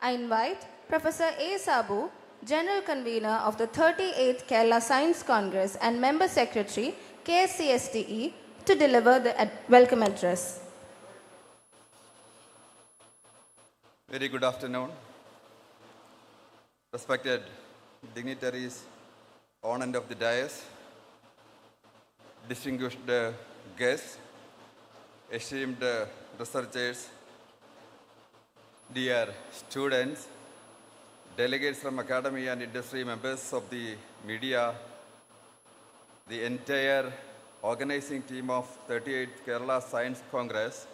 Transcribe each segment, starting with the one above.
I invite Professor A. Sabu, General Convener of the 38th Kerala Science Congress and Member Secretary, KSCSTE, to deliver the welcome address. Very good afternoon. Respected dignitaries, on and of the dais, distinguished guests, esteemed researchers, dear students, delegates from academy and industry, members of the media, the entire organizing team of 38th Kerala Science Congress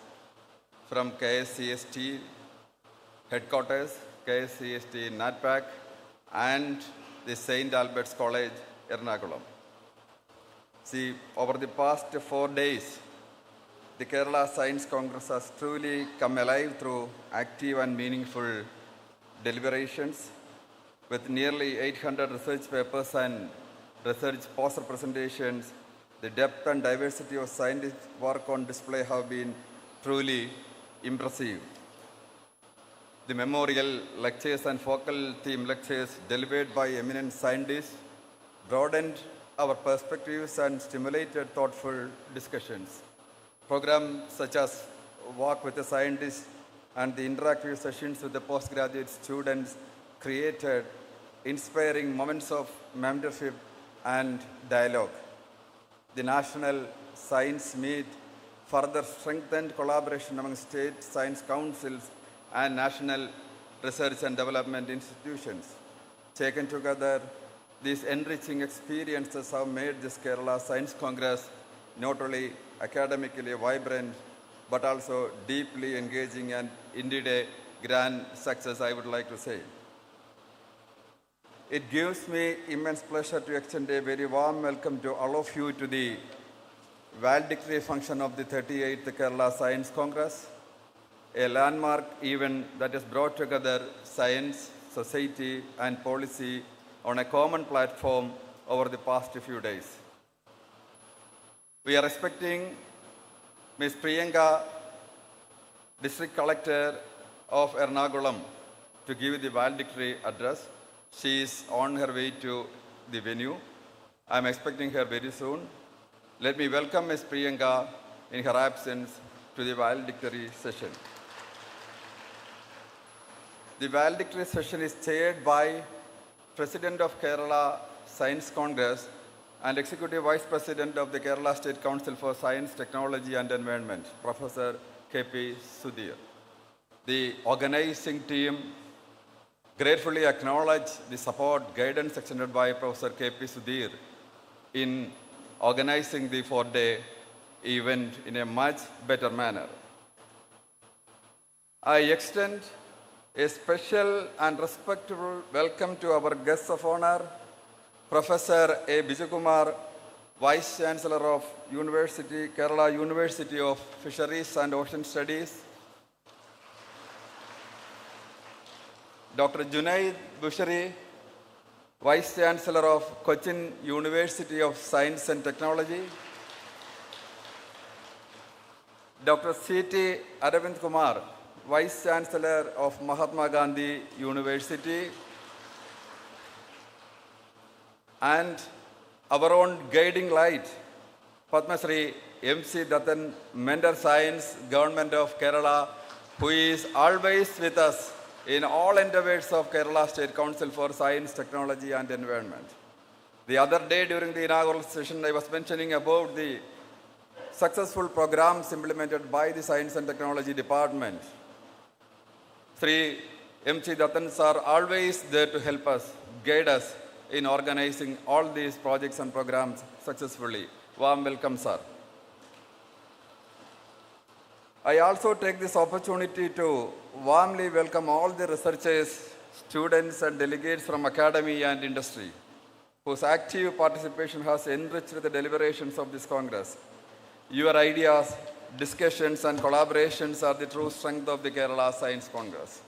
from KSCST headquarters, KSCST NATPAC, and the St. Albert's College, Ernakulam. See, over the past 4 days, the Kerala Science Congress has truly come alive through active and meaningful deliberations with nearly 800 research papers and research poster presentations. The depth and diversity of scientific work on display have been truly impressive. The memorial lectures and focal theme lectures delivered by eminent scientists broadened our perspectives and stimulated thoughtful discussions. Programs such as Walk with the Scientist and the interactive sessions with the postgraduate students created inspiring moments of mentorship and dialogue. The National Science Meet further strengthened collaboration among state science councils and national research and development institutions. Taken together, these enriching experiences have made this Kerala Science Congress not only academically vibrant, but also deeply engaging and indeed a grand success, I would like to say. It gives me immense pleasure to extend a very warm welcome to all of you to the Valedictory function of the 38th Kerala Science Congress, a landmark event that has brought together science, society, and policy on a common platform over the past few days. We are expecting Ms. Priyanka, District Collector of Ernakulam, to give the valedictory address. She is on her way to the venue. I am expecting her very soon. Let me welcome Ms. Priyanka in her absence to the valedictory session. The valedictory session is chaired by President of Kerala Science Congress and Executive Vice President of the Kerala State Council for Science, Technology and Environment, Professor K.P. Sudhir. The organizing team gratefully acknowledge the support, guidance extended by Professor K.P. Sudhir in organizing the 4-day event in a much better manner. I extend a special and respectful welcome to our guests of honor, Professor A. Bijukumar, Vice Chancellor of Kerala University of Fisheries and Ocean Studies, Dr. Junaid Bushari, Vice Chancellor of Cochin University of Science and Technology, Dr. C.T. Aravind Kumar, Vice Chancellor of Mahatma Gandhi University, and our own guiding light, Padma Shri M.C. Dattan, Mentor Science, Government of Kerala, who is always with us in all endeavors of Kerala State Council for Science, Technology and Environment. The other day during the inaugural session, I was mentioning about the successful programs implemented by the Science and Technology Department. Sri M.C. Dattan sir always there to help us, guide us in organizing all these projects and programs successfully. Warm welcome, sir. I also take this opportunity to warmly welcome all the researchers, students and delegates from academy and industry, whose active participation has enriched the deliberations of this Congress. Your ideas, discussions and collaborations are the true strength of the Kerala Science Congress.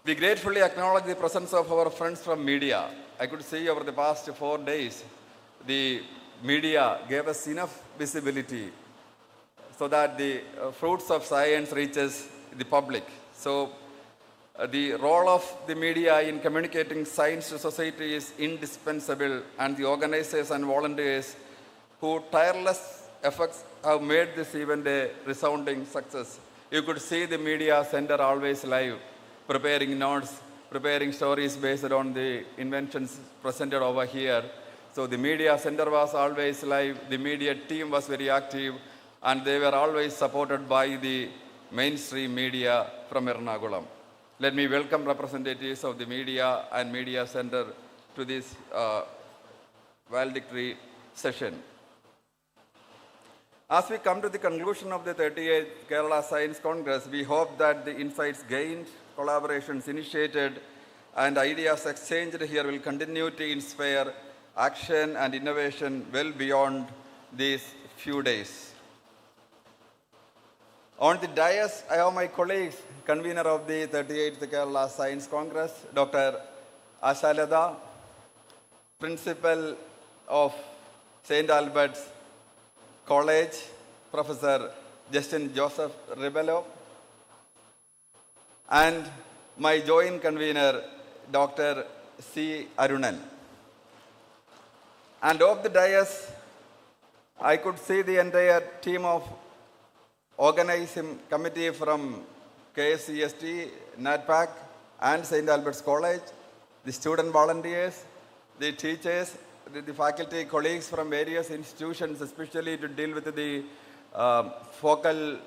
We gratefully acknowledge the presence of our friends from media. I could see over the past 4 days, the media gave us enough visibility so that the fruits of science reaches the public. So The role of the media in communicating science to society is indispensable, and the organizers and volunteers who tireless efforts have made this event a resounding success. You could see the media center always live, preparing notes, preparing stories based on the inventions presented over here. So the media center was always live, the media team was very active, and they were always supported by the mainstream media from Ernakulam. Let me welcome representatives of the media and media center to this valedictory session. As we come to the conclusion of the 38th Kerala Science Congress, we hope that the insights gained, collaborations initiated, and ideas exchanged here will continue to inspire action and innovation well beyond these few days. On the dais, I have my colleagues, convener of the 38th Kerala Science Congress, Dr. Ashalada, principal of St. Albert's College, Professor Justin Joseph Ribello, and my joint convener, Dr. C. Arunan. And off the dais, I could see the entire team of organizing committee from KSCST, NATPAC, and St. Albert's College, the student volunteers, the teachers, the faculty colleagues from various institutions, especially to deal with the focal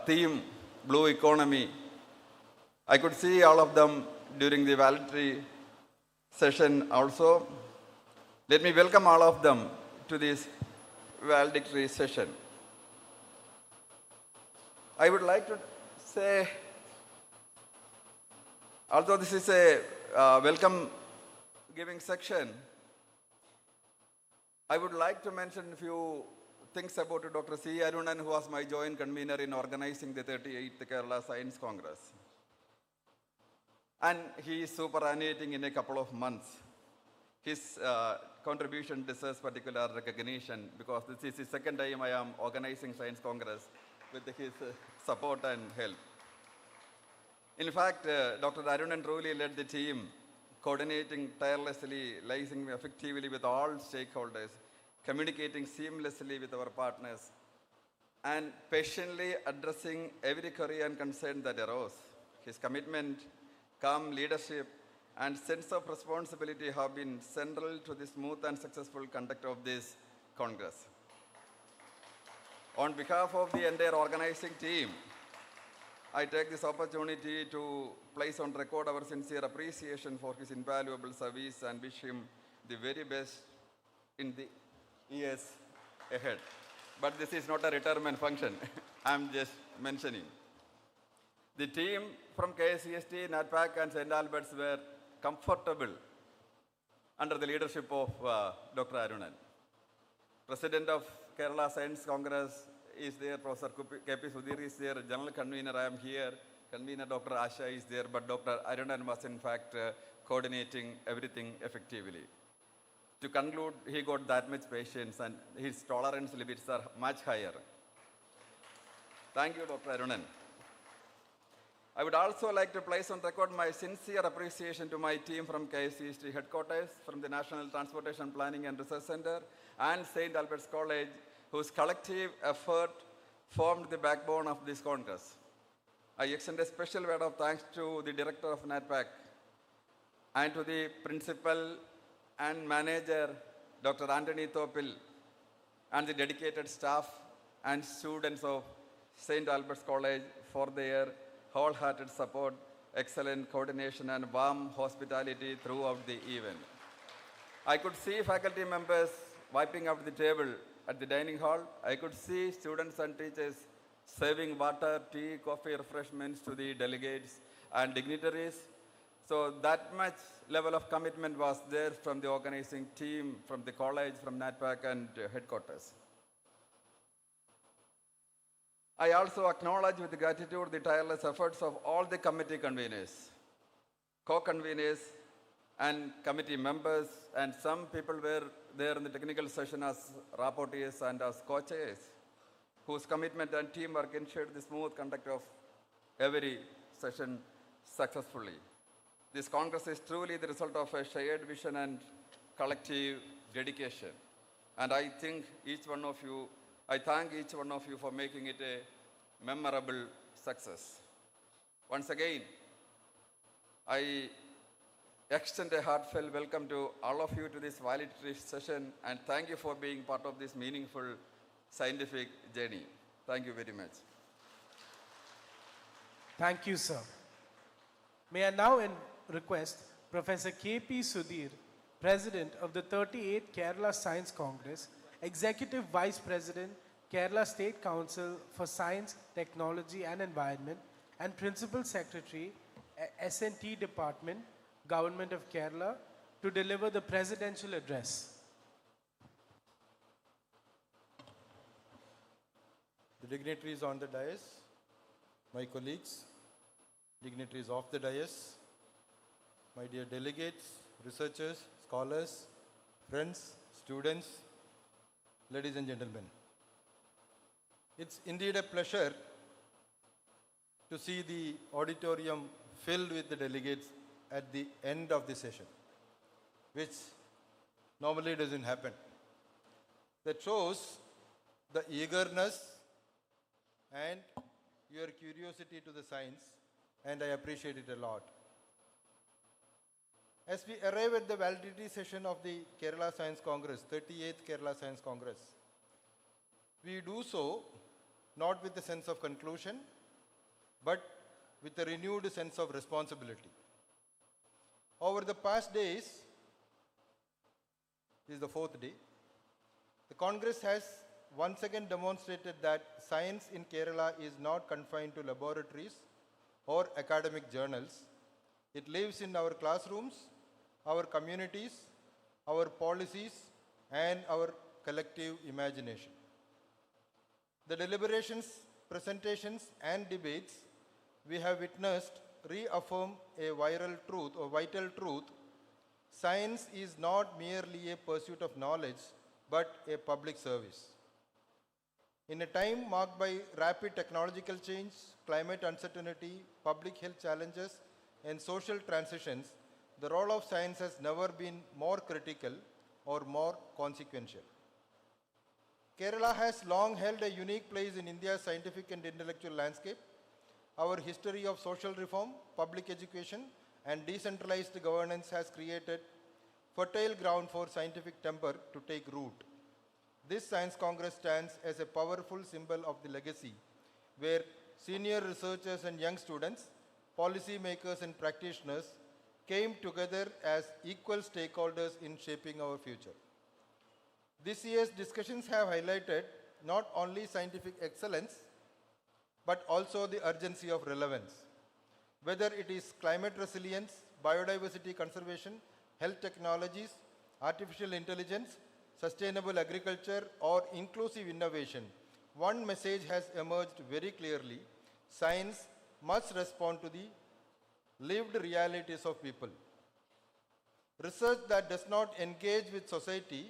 theme, blue economy. I could see all of them during the valedictory session also. Let me welcome all of them to this valedictory session. I would like to say, although this is a welcome giving section, I would like to mention a few things about Dr. C. Arunan, who was my joint convener in organizing the 38th Kerala Science Congress. And he is superannuating in a couple of months. His contribution deserves particular recognition because this is the second time I am organizing Science Congress with his support and help. In fact, Dr. Arunan truly led the team, coordinating tirelessly, liaising effectively with all stakeholders, communicating seamlessly with our partners, and patiently addressing every query and concern that arose. His commitment, calm leadership, and sense of responsibility have been central to the smooth and successful conduct of this Congress. On behalf of the entire organizing team, I take this opportunity to place on record our sincere appreciation for his invaluable service and wish him the very best in the years ahead. But this is not a retirement function. I'm just mentioning. The team from KSCST, NATPAC, and St. Albert's were comfortable under the leadership of Dr. Arunan. President of Kerala Science Congress is there, Professor K.P. Sudhir is there, General Convener I am here, Convener Dr. Asha is there, but Dr. Arunan was in fact coordinating everything effectively. To conclude, he got that much patience and his tolerance limits are much higher. Thank you, Dr. Arunan. I would also like to place on record my sincere appreciation to my team from KSCST headquarters, from the National Transportation Planning and Research Center, and St. Albert's College, whose collective effort formed the backbone of this Congress. I extend a special word of thanks to the director of NATPAC and to the principal and manager, Dr. Anthony Topil, and the dedicated staff and students of St. Albert's College for their wholehearted support, excellent coordination, and warm hospitality throughout the event. I could see faculty members wiping out the table at the dining hall. I could see students and teachers serving water, tea, coffee, refreshments to the delegates and dignitaries. So that much level of commitment was there from the organizing team, from the college, from NATPAC and headquarters. I also acknowledge with gratitude the tireless efforts of all the committee conveners, co-conveners, and committee members, and some people were there in the technical session as rapporteurs and as co-chairs, whose commitment and teamwork ensured the smooth conduct of every session successfully. This Congress is truly the result of a shared vision and collective dedication. And I thank each one of you for making it a memorable success. Once again, I extend a heartfelt welcome to all of you to this valedictory session and thank you for being part of this meaningful scientific journey. Thank you very much. Thank you, sir. May I now request Professor K.P. Sudhir, President of the 38th Kerala Science Congress, Executive Vice President, Kerala State Council for Science, Technology and Environment, and Principal Secretary, S&T Department, Government of Kerala, to deliver the presidential address. The dignitaries on the dais, my colleagues, dignitaries of the dais, my dear delegates, researchers, scholars, friends, students, ladies and gentlemen. It's indeed a pleasure to see the auditorium filled with the delegates at the end of the session, which normally doesn't happen. That shows the eagerness and your curiosity to the science, and I appreciate it a lot. As we arrive at the valedictory session of the Kerala Science Congress, 38th Kerala Science Congress, we do so not with a sense of conclusion, but with a renewed sense of responsibility. Over the past days, this is the fourth day, the Congress has once again demonstrated that science in Kerala is not confined to laboratories or academic journals. It lives in our classrooms, our communities, our policies, and our collective imagination. The deliberations, presentations, and debates we have witnessed reaffirm a vital truth. Science is not merely a pursuit of knowledge, but a public service. In a time marked by rapid technological change, climate uncertainty, public health challenges, and social transitions, the role of science has never been more critical or more consequential. Kerala has long held a unique place in India's scientific and intellectual landscape. Our history of social reform, public education, and decentralized governance has created fertile ground for scientific temper to take root. This Science Congress stands as a powerful symbol of the legacy, where senior researchers and young students, policy makers and practitioners came together as equal stakeholders in shaping our future. This year's discussions have highlighted not only scientific excellence, but also the urgency of relevance. Whether it is climate resilience, biodiversity conservation, health technologies, artificial intelligence, sustainable agriculture, or inclusive innovation, one message has emerged very clearly: science must respond to the lived realities of people. Research that does not engage with society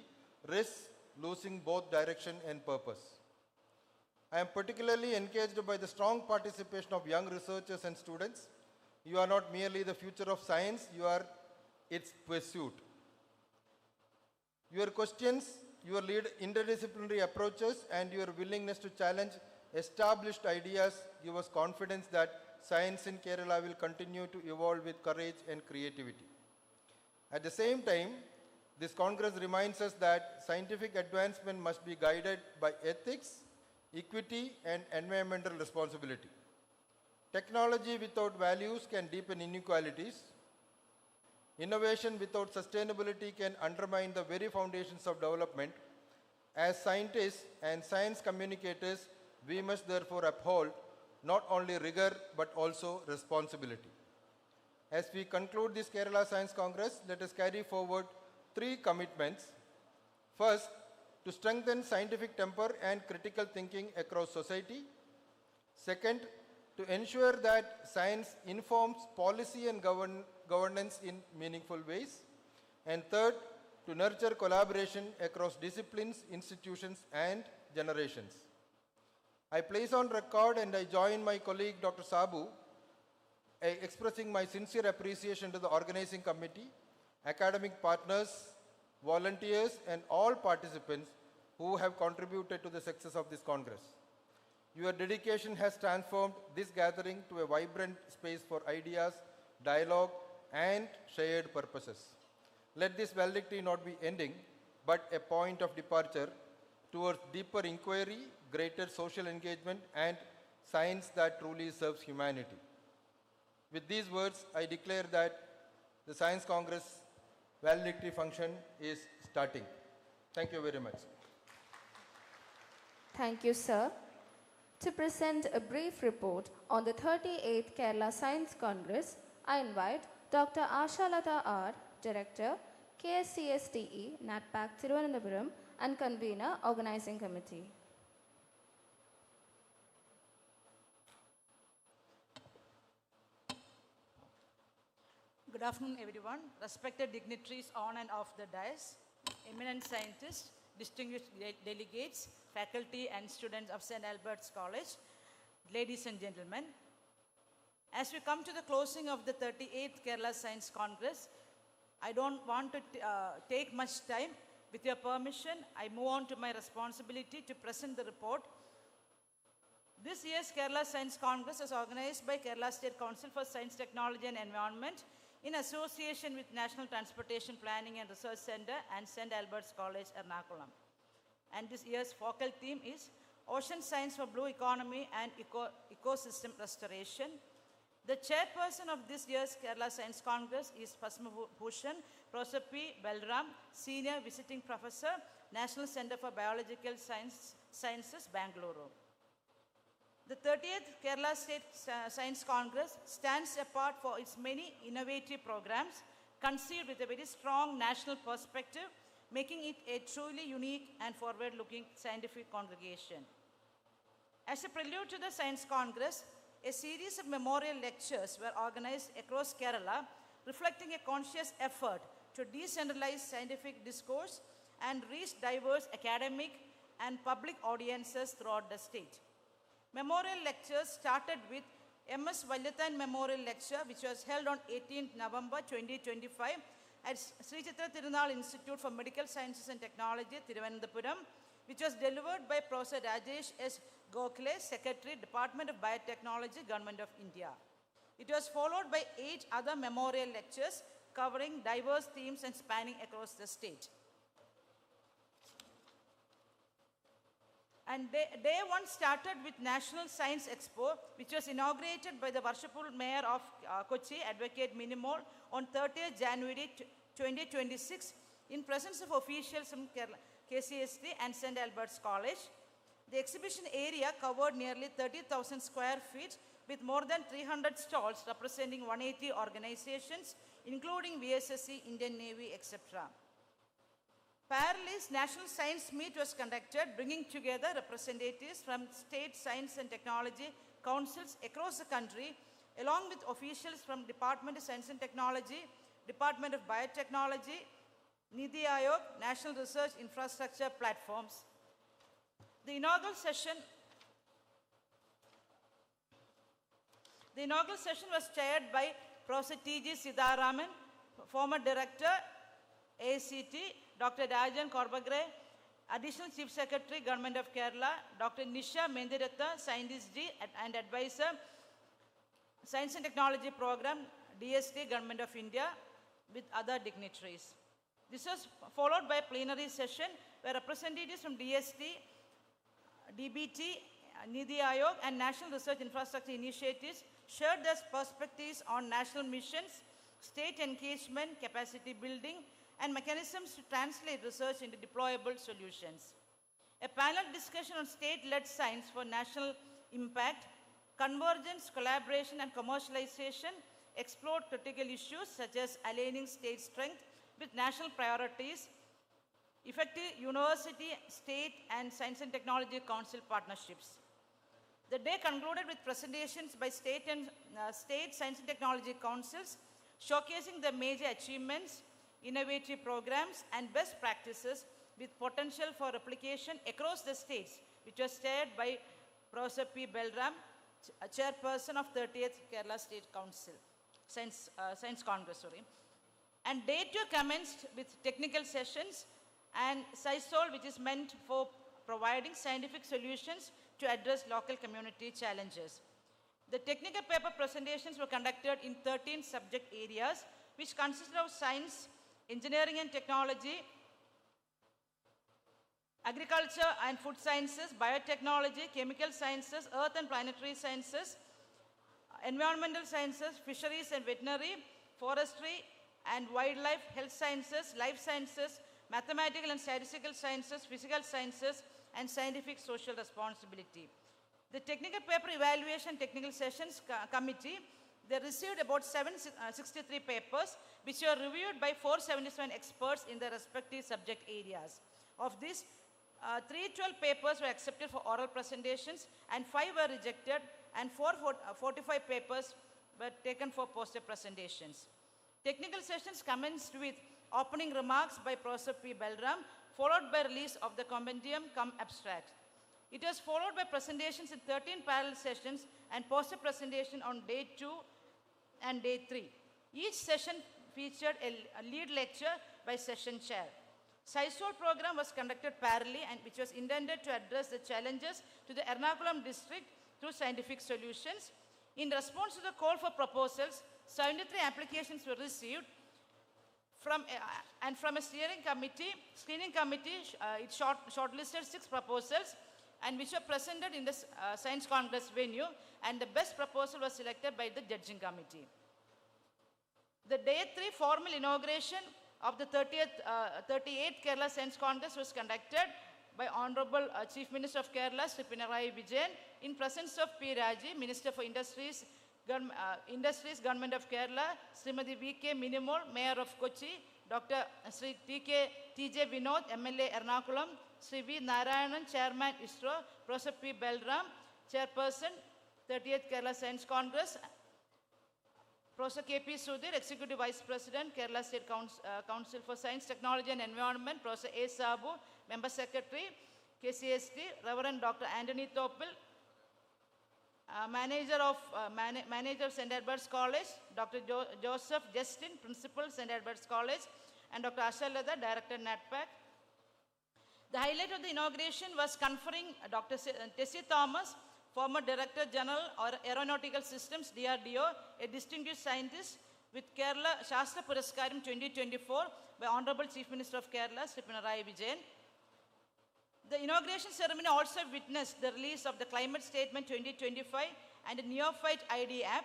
risks losing both direction and purpose. I am particularly encouraged by the strong participation of young researchers and students. You are not merely the future of science, you are its pursuit. Your questions, your interdisciplinary approaches, and your willingness to challenge established ideas give us confidence that science in Kerala will continue to evolve with courage and creativity. At the same time, this Congress reminds us that scientific advancement must be guided by ethics, equity, and environmental responsibility. Technology without values can deepen inequalities. Innovation without sustainability can undermine the very foundations of development. As scientists and science communicators, we must therefore uphold not only rigor but also responsibility. As we conclude this Kerala Science Congress, let us carry forward 3 commitments. First, to strengthen scientific temper and critical thinking across society. Second, to ensure that science informs policy and governance in meaningful ways. And third, to nurture collaboration across disciplines, institutions, and generations. I place on record and I join my colleague Dr. Sabu expressing my sincere appreciation to the organizing committee, academic partners, volunteers, and all participants who have contributed to the success of this Congress. Your dedication has transformed this gathering to a vibrant space for ideas, dialogue, and shared purposes. Let this valedictory not be ending, but a point of departure towards deeper inquiry, greater social engagement, and science that truly serves humanity. With these words, I declare that the Science Congress valedictory function is starting. Thank you very much. Thank you, sir. To present a brief report on the 38th Kerala Science Congress, I invite Dr. Ashalata R., Director, KSCSTE, NATPAC, Thiruvananthapuram, and Convener, Organizing Committee. Good afternoon, everyone. Respected dignitaries on and off the dais, eminent scientists, distinguished delegates, faculty and students of St. Albert's College, ladies and gentlemen. As we come to the closing of the 38th Kerala Science Congress, I don't want to take much time. With your permission, I move on to my responsibility to present the report. This year's Kerala Science Congress is organized by Kerala State Council for Science, Technology and Environment in association with National Transportation Planning and Research Center and St. Albert's College, Ernakulam. And this year's focal theme is Ocean Science for Blue Economy and Ecosystem Restoration. The chairperson of this year's Kerala Science Congress is Pasma Bhushan Professor P. Balram, Senior Visiting Professor, National Center for Biological Sciences, Bangalore. The 30th Kerala State Science Congress stands apart for its many innovative programs conceived with a very strong national perspective, making it a truly unique and forward-looking scientific congregation. As a prelude to the Science Congress, a series of memorial lectures were organized across Kerala, reflecting a conscious effort to decentralize scientific discourse and reach diverse academic and public audiences throughout the state. Memorial lectures started with M.S. Valyathan Memorial Lecture, which was held on 18th November 2025 at Sri Chitra Tirunal Institute for Medical Sciences and Technology, Thiruvananthapuram, which was delivered by Professor Rajesh S. Gokhale, Secretary, Department of Biotechnology, Government of India. It was followed by 8 other memorial lectures covering diverse themes and spanning across the state. And day one started with National Science Expo, which was inaugurated by the Worshipful Mayor of Kochi, Advocate Minimol, on 30th January 2026 in presence of officials from KCST and St. Albert's College. The exhibition area covered nearly 30,000 square feet with more than 300 stalls representing 180 organizations, including VSSC, Indian Navy, etc. Parallel's National Science Meet was conducted, bringing together representatives from state science and technology councils across the country, along with officials from Department of Science and Technology, Department of Biotechnology, Niti Aayog, National Research Infrastructure Platforms. The inaugural session was chaired by Professor T.G. Siddharaman, former Director, ACT, Dr. Rajan Korbagre, Additional Chief Secretary, Government of Kerala, Dr. Nisha Mendiratha, Scientist G and Advisor, Science and Technology Program, DST, Government of India, with other dignitaries. This was followed by a plenary session where representatives from DST, DBT, Niti Aayog, and National Research Infrastructure Initiatives shared their perspectives on national missions, state engagement, capacity building, and mechanisms to translate research into deployable solutions. A panel discussion on state-led science for national impact, convergence, collaboration, and commercialization explored critical issues such as aligning state strength with national priorities, effective university, state, and science and technology council partnerships. The day concluded with presentations by state science and technology councils showcasing the major achievements, innovative programs, and best practices with potential for replication across the states, which was chaired by Professor P. Balram, chairperson of 30th Kerala State Council, Science Congress, sorry. And day 2 commenced with technical sessions and SciSol, which is meant for providing scientific solutions to address local community challenges. The technical paper presentations were conducted in 13 subject areas, which consisted of science, engineering and technology, agriculture and food sciences, biotechnology, chemical sciences, earth and planetary sciences, environmental sciences, fisheries and veterinary, forestry and wildlife, health sciences, life sciences, mathematical and statistical sciences, physical sciences, and scientific social responsibility. The technical paper evaluation technical sessions committee, they received about 763 papers, which were reviewed by 477 experts in their respective subject areas. Of this, 312 papers were accepted for oral presentations and 5 were rejected, and 445 papers were taken for poster presentations. Technical sessions commenced with opening remarks by Professor P. Balram, followed by release of the compendium cum abstract. It was followed by presentations in 13 parallel sessions and poster presentation on day 2 and day 3. Each session featured a lead lecture by session chair. SciSol program was conducted parallelly and which was intended to address the challenges to the Ernakulam district through scientific solutions. In response to the call for proposals, 73 applications were received from a screening committee, it shortlisted 6 proposals and which were presented in the Science Congress venue, and the best proposal was selected by the judging committee. The day 3 formal inauguration of the 38th Kerala Science Congress was conducted by Honorable Chief Minister of Kerala, Shri Pinarayi Vijayan, in presence of P. Raji, Minister for Industries, Government of Kerala, Srimati V.K. Minimol, Mayor of Kochi, Dr. Sri T.J. Vinod, MLA Ernakulam, Sri V. Narayanan, Chairman ISRO, Professor P. Balram, Chairperson, 30th Kerala Science Congress, Professor K.P. Sudhir, Executive Vice President, Kerala State Council for Science, Technology and Environment, Professor A. Sabu, Member Secretary, KCST, Reverend Dr. Anthony Topil, Manager of St. Edward's College, Dr. Joseph Justin, Principal, St. Edward's College, and Dr. Asha Lada, Director, NATPAC. The highlight of the inauguration was conferring Dr. Tessie Thomas, former Director General of Aeronautical Systems, DRDO, a distinguished scientist, with Kerala Shastra Puraskaram 2024 by Honorable Chief Minister of Kerala, Shri Pinarayi Vijayan. The inauguration ceremony also witnessed the release of the Climate Statement 2025 and a Neophyte ID app.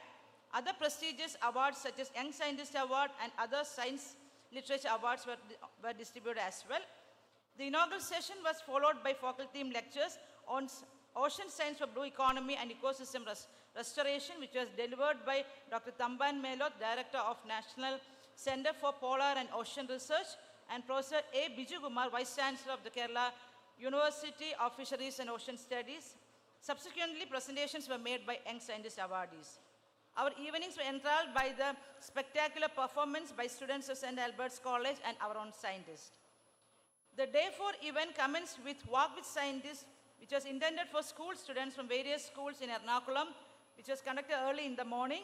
Other prestigious awards such as Young Scientist Award and other science literature awards were distributed as well. The inaugural session was followed by focal theme lectures on Ocean Science for Blue Economy and Ecosystem Restoration, which was delivered by Dr. Tamban Melot, Director of National Center for Polar and Ocean Research, and Professor A. Biju Kumar, Vice Chancellor of the Kerala University of Fisheries and Ocean Studies. Subsequently, presentations were made by Young Scientist awardees. Our evenings were enthralled by the spectacular performance by students of St. Albert's College and our own scientists. The Day 4 event commenced with Walk with Scientists, which was intended for school students from various schools in Ernakulam, which was conducted early in the morning.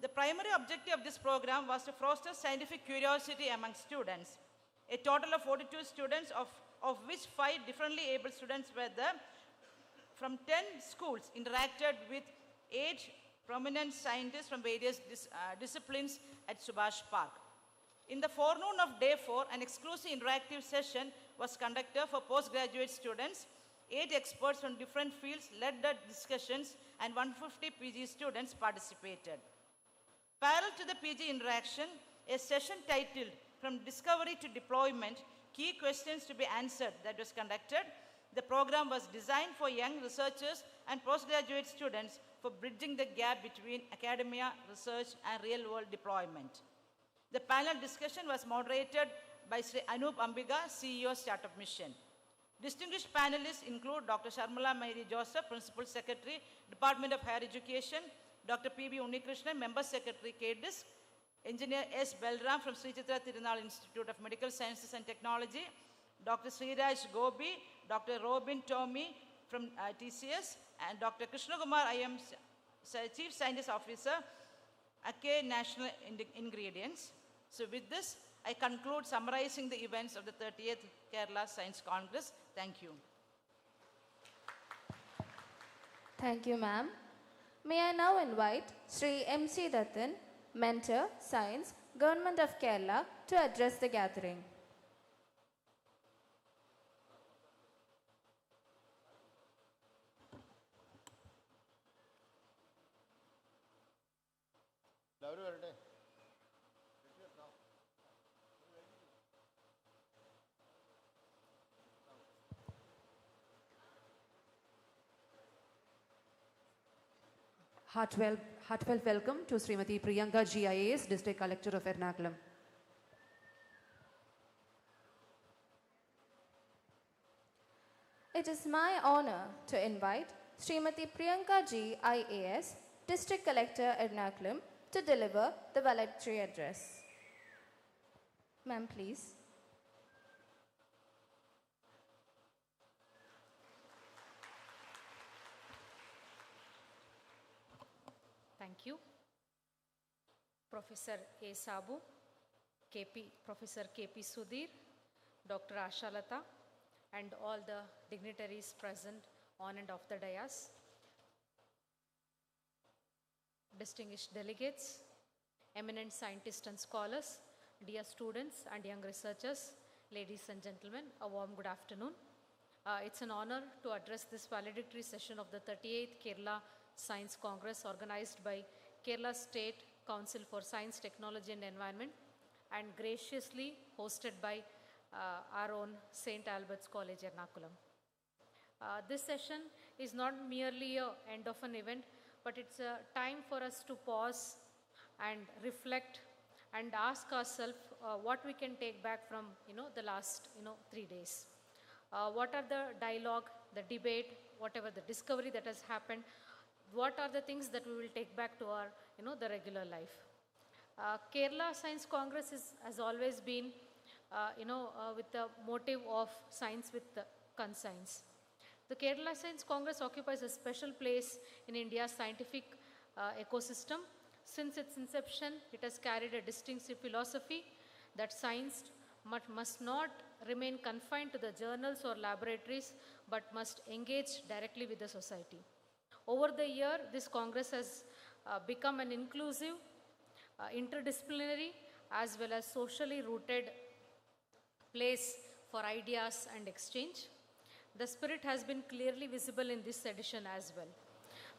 The primary objective of this program was to foster scientific curiosity among students. A total of 42 students, of which 5 differently able students were there, from 10 schools interacted with 8 prominent scientists from various disciplines at Subhash Park. In the forenoon of Day 4, an exclusive interactive session was conducted for postgraduate students. 8 experts from different fields led the discussions and 150 PG students participated. Parallel to the PG interaction, a session titled From Discovery to Deployment, Key Questions to be Answered that was conducted. The program was designed for young researchers and postgraduate students for bridging the gap between academia, research, and real-world deployment. The panel discussion was moderated by Sri Anup Ambiga, CEO, Startup Mission. Distinguished panelists include Dr. Sharmila Mary Joseph, Principal Secretary, Department of Higher Education, Dr. P.B. Unnikrishnan, Member Secretary, KDIS, Engineer S. Belram from Sri Chitra Tirunal Institute of Medical Sciences and Technology, Dr. Sriraj Gobi, Dr. Robin Tommy from TCS, and Dr. Krishna Kumar IM Chief Scientist Officer, Acke National Ingredients. So with this, I conclude summarizing the events of the 30th Kerala Science Congress. Thank you. Thank you, ma'am. May I now invite Shri M.C. Dattan, Mentor, Science, Government of Kerala, to address the gathering. Heartfelt welcome to Srimati Priyanka GIAS, District Collector of Ernakulam. It is my honor to invite Srimati Priyanka G. IAS, District Collector Ernakulam, to deliver the valedictory address. Ma'am, please. Thank you. Professor A. Sabu, Professor KP Sudhir, Dr. Ashalata, and all the dignitaries present on and off the dais, distinguished delegates, eminent scientists and scholars, dear students and young researchers, ladies and gentlemen, a warm good afternoon. It's an honor to address this valedictory session of the 38th Kerala Science Congress organized by Kerala State Council for Science, Technology and Environment and graciously hosted by our own St. Albert's College, Ernakulam. This session is not merely an end of an event, but it's a time for us to pause and reflect and ask ourselves what we can take back from the last 3 days. What are the dialogue, the debate, whatever the discovery that has happened, what are the things that we will take back to our the regular life. Kerala Science Congress has always been with the motive of science with conscience. The Kerala Science Congress occupies a special place in India's scientific ecosystem. Since its inception, it has carried a distinctive philosophy that science must not remain confined to the journals or laboratories, but must engage directly with the society. Over the year, this Congress has become an inclusive, interdisciplinary, as well as socially rooted place for ideas and exchange. The spirit has been clearly visible in this edition as well.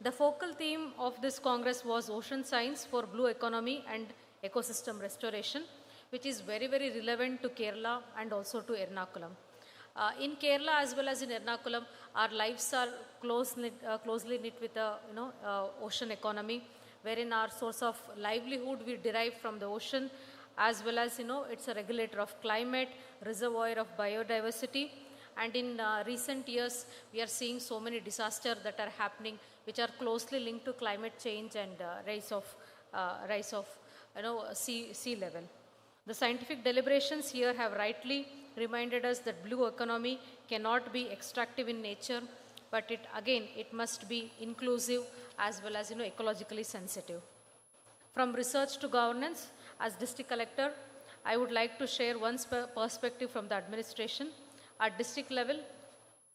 The focal theme of this Congress was Ocean Science for Blue Economy and Ecosystem Restoration, which is very, very relevant to Kerala and also to Ernakulam. In Kerala as well as in Ernakulam, our lives are closely knit with the ocean economy, wherein our source of livelihood we derive from the ocean, as well as it's a regulator of climate, reservoir of biodiversity. And in recent years, we are seeing so many disasters that are happening, which are closely linked to climate change and rise of sea level. The scientific deliberations here have rightly reminded us that blue economy cannot be extractive in nature, but it must be inclusive as well as ecologically sensitive. From research to governance, as district collector, I would like to share one perspective from the administration. At district level,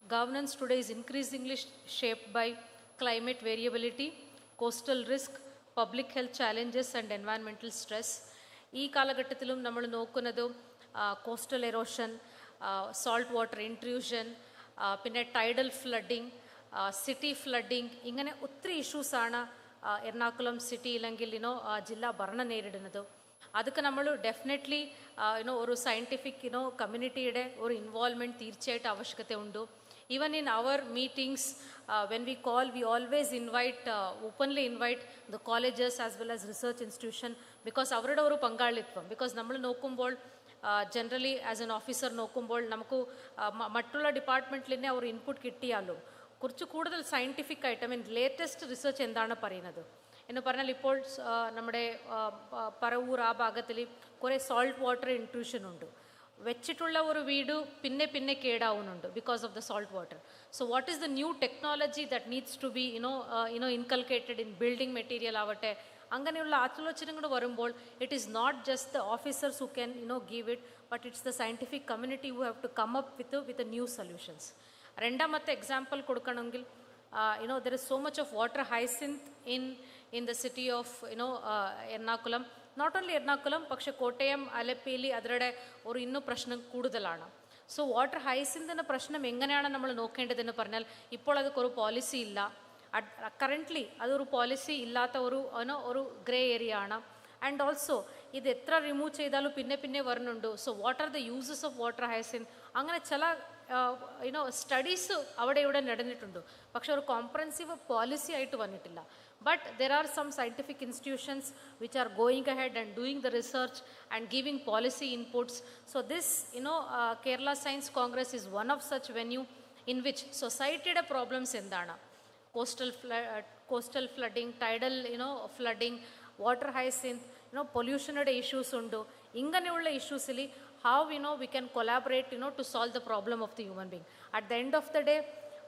governance today is increasingly shaped by climate variability, coastal risk, public health challenges and environmental stress. ഈ കാലഘട്ടത്തിലും നമ്മൾ നോക്കുന്നത് coastal erosion, salt water intrusion, പിന്നെ tidal flooding, city flooding, ഇങ്ങനെ ഒത്തിരി ഇഷ്യൂസാണ് Ernakulam city ഇല്ലെങ്കിൽ ജില്ലാ ഭരണം നേരിടുന്നത്. അതൊക്കെ നമ്മൾ ഡെഫിനറ്റ്ലി ഒരു സയൻറ്റിഫിക് കമ്മ്യൂണിറ്റിയുടെ ഒരു ഇൻവോൾവ്മെൻറ്റ് തീർച്ചയായിട്ടും ആവശ്യകതയുണ്ട്. Even in our meetings, when we call, we always openly invite the colleges as well as research institution, because അവരുടെ ഒരു പങ്കാളിത്തം, because നമ്മൾ നോക്കുമ്പോൾ ജനറലി ആസ് എൻ ഓഫീസർ നോക്കുമ്പോൾ നമുക്ക് മറ്റുള്ള ഡിപ്പാർട്ട്മെൻറ്റിൽ തന്നെ ഒരു ഇൻപുട്ട് കിട്ടിയാലും കുറച്ച് കൂടുതൽ സയൻറ്റിഫിക് ആയിട്ട് ലേറ്റസ്റ്റ് റിസർച്ച് എന്താണ് പറയുന്നത് എന്ന് പറഞ്ഞാൽ, ഇപ്പോൾ നമ്മുടെ പറവൂർ ആ ഭാഗത്തിൽ കുറേ സോൾട്ട് വാട്ടർ ഇൻട്രൂഷൻ ഉണ്ട്. വെച്ചിട്ടുള്ള ഒരു വീട് പിന്നെ പിന്നെ കേടാവുന്നുണ്ട് because of the salt water. So what is the new technology that needs to be inculcated in building material ആവട്ടെ, അങ്ങനെയുള്ള ആലോചനകൾ വരുമ്പോൾ it is not just the officers who can give it, but it's the scientific community who have to come up with the new solutions. രണ്ടാമത്തെ example കൊടുക്കണമെങ്കിൽ there is so much of water hyacinth in the city of Ernakulam. Not only Ernakulam, പക്ഷെ കോട്ടയം, ആലപ്പി അവരുടെ ഒരു ഇന്നും പ്രശ്നം കൂടുതലാണ്. So water ഹൈസിന്തിൻ്റെ പ്രശ്നം എങ്ങനെയാണ് നമ്മൾ നോക്കേണ്ടതെന്ന് പറഞ്ഞാൽ ഇപ്പോൾ അതൊക്കെ ഒരു പോളിസി ഇല്ല. കറൻ്റ്ലി അതൊരു പോളിസി ഇല്ലാത്ത ഒരു ഗ്രേ ഏരിയ ആണ്. ആൻഡ് ഓൾസോ ഇത് എത്ര റിമൂവ് ചെയ്താലും പിന്നെ പിന്നെ വരുന്നുണ്ട്. So what are the uses of water hyacinth, അങ്ങനെ ചില സ്റ്റഡീസ് അവിടെ ഇവിടെ നടന്നിട്ടുണ്ട്, പക്ഷെ ഒരു കോംപ്രഹെൻസീവ് പോളിസി ആയിട്ട് വന്നിട്ടില്ല. But there are some scientific institutions which are going ahead and doing the research and giving policy inputs. So this, Kerala Science Congress is one of such venue in which society problems endana. Coastal flooding, tidal, flooding, water hyacinth, pollution issues undu. Inganeulla issues illi how we can collaborate to solve the problem of the human being. At the end of the day,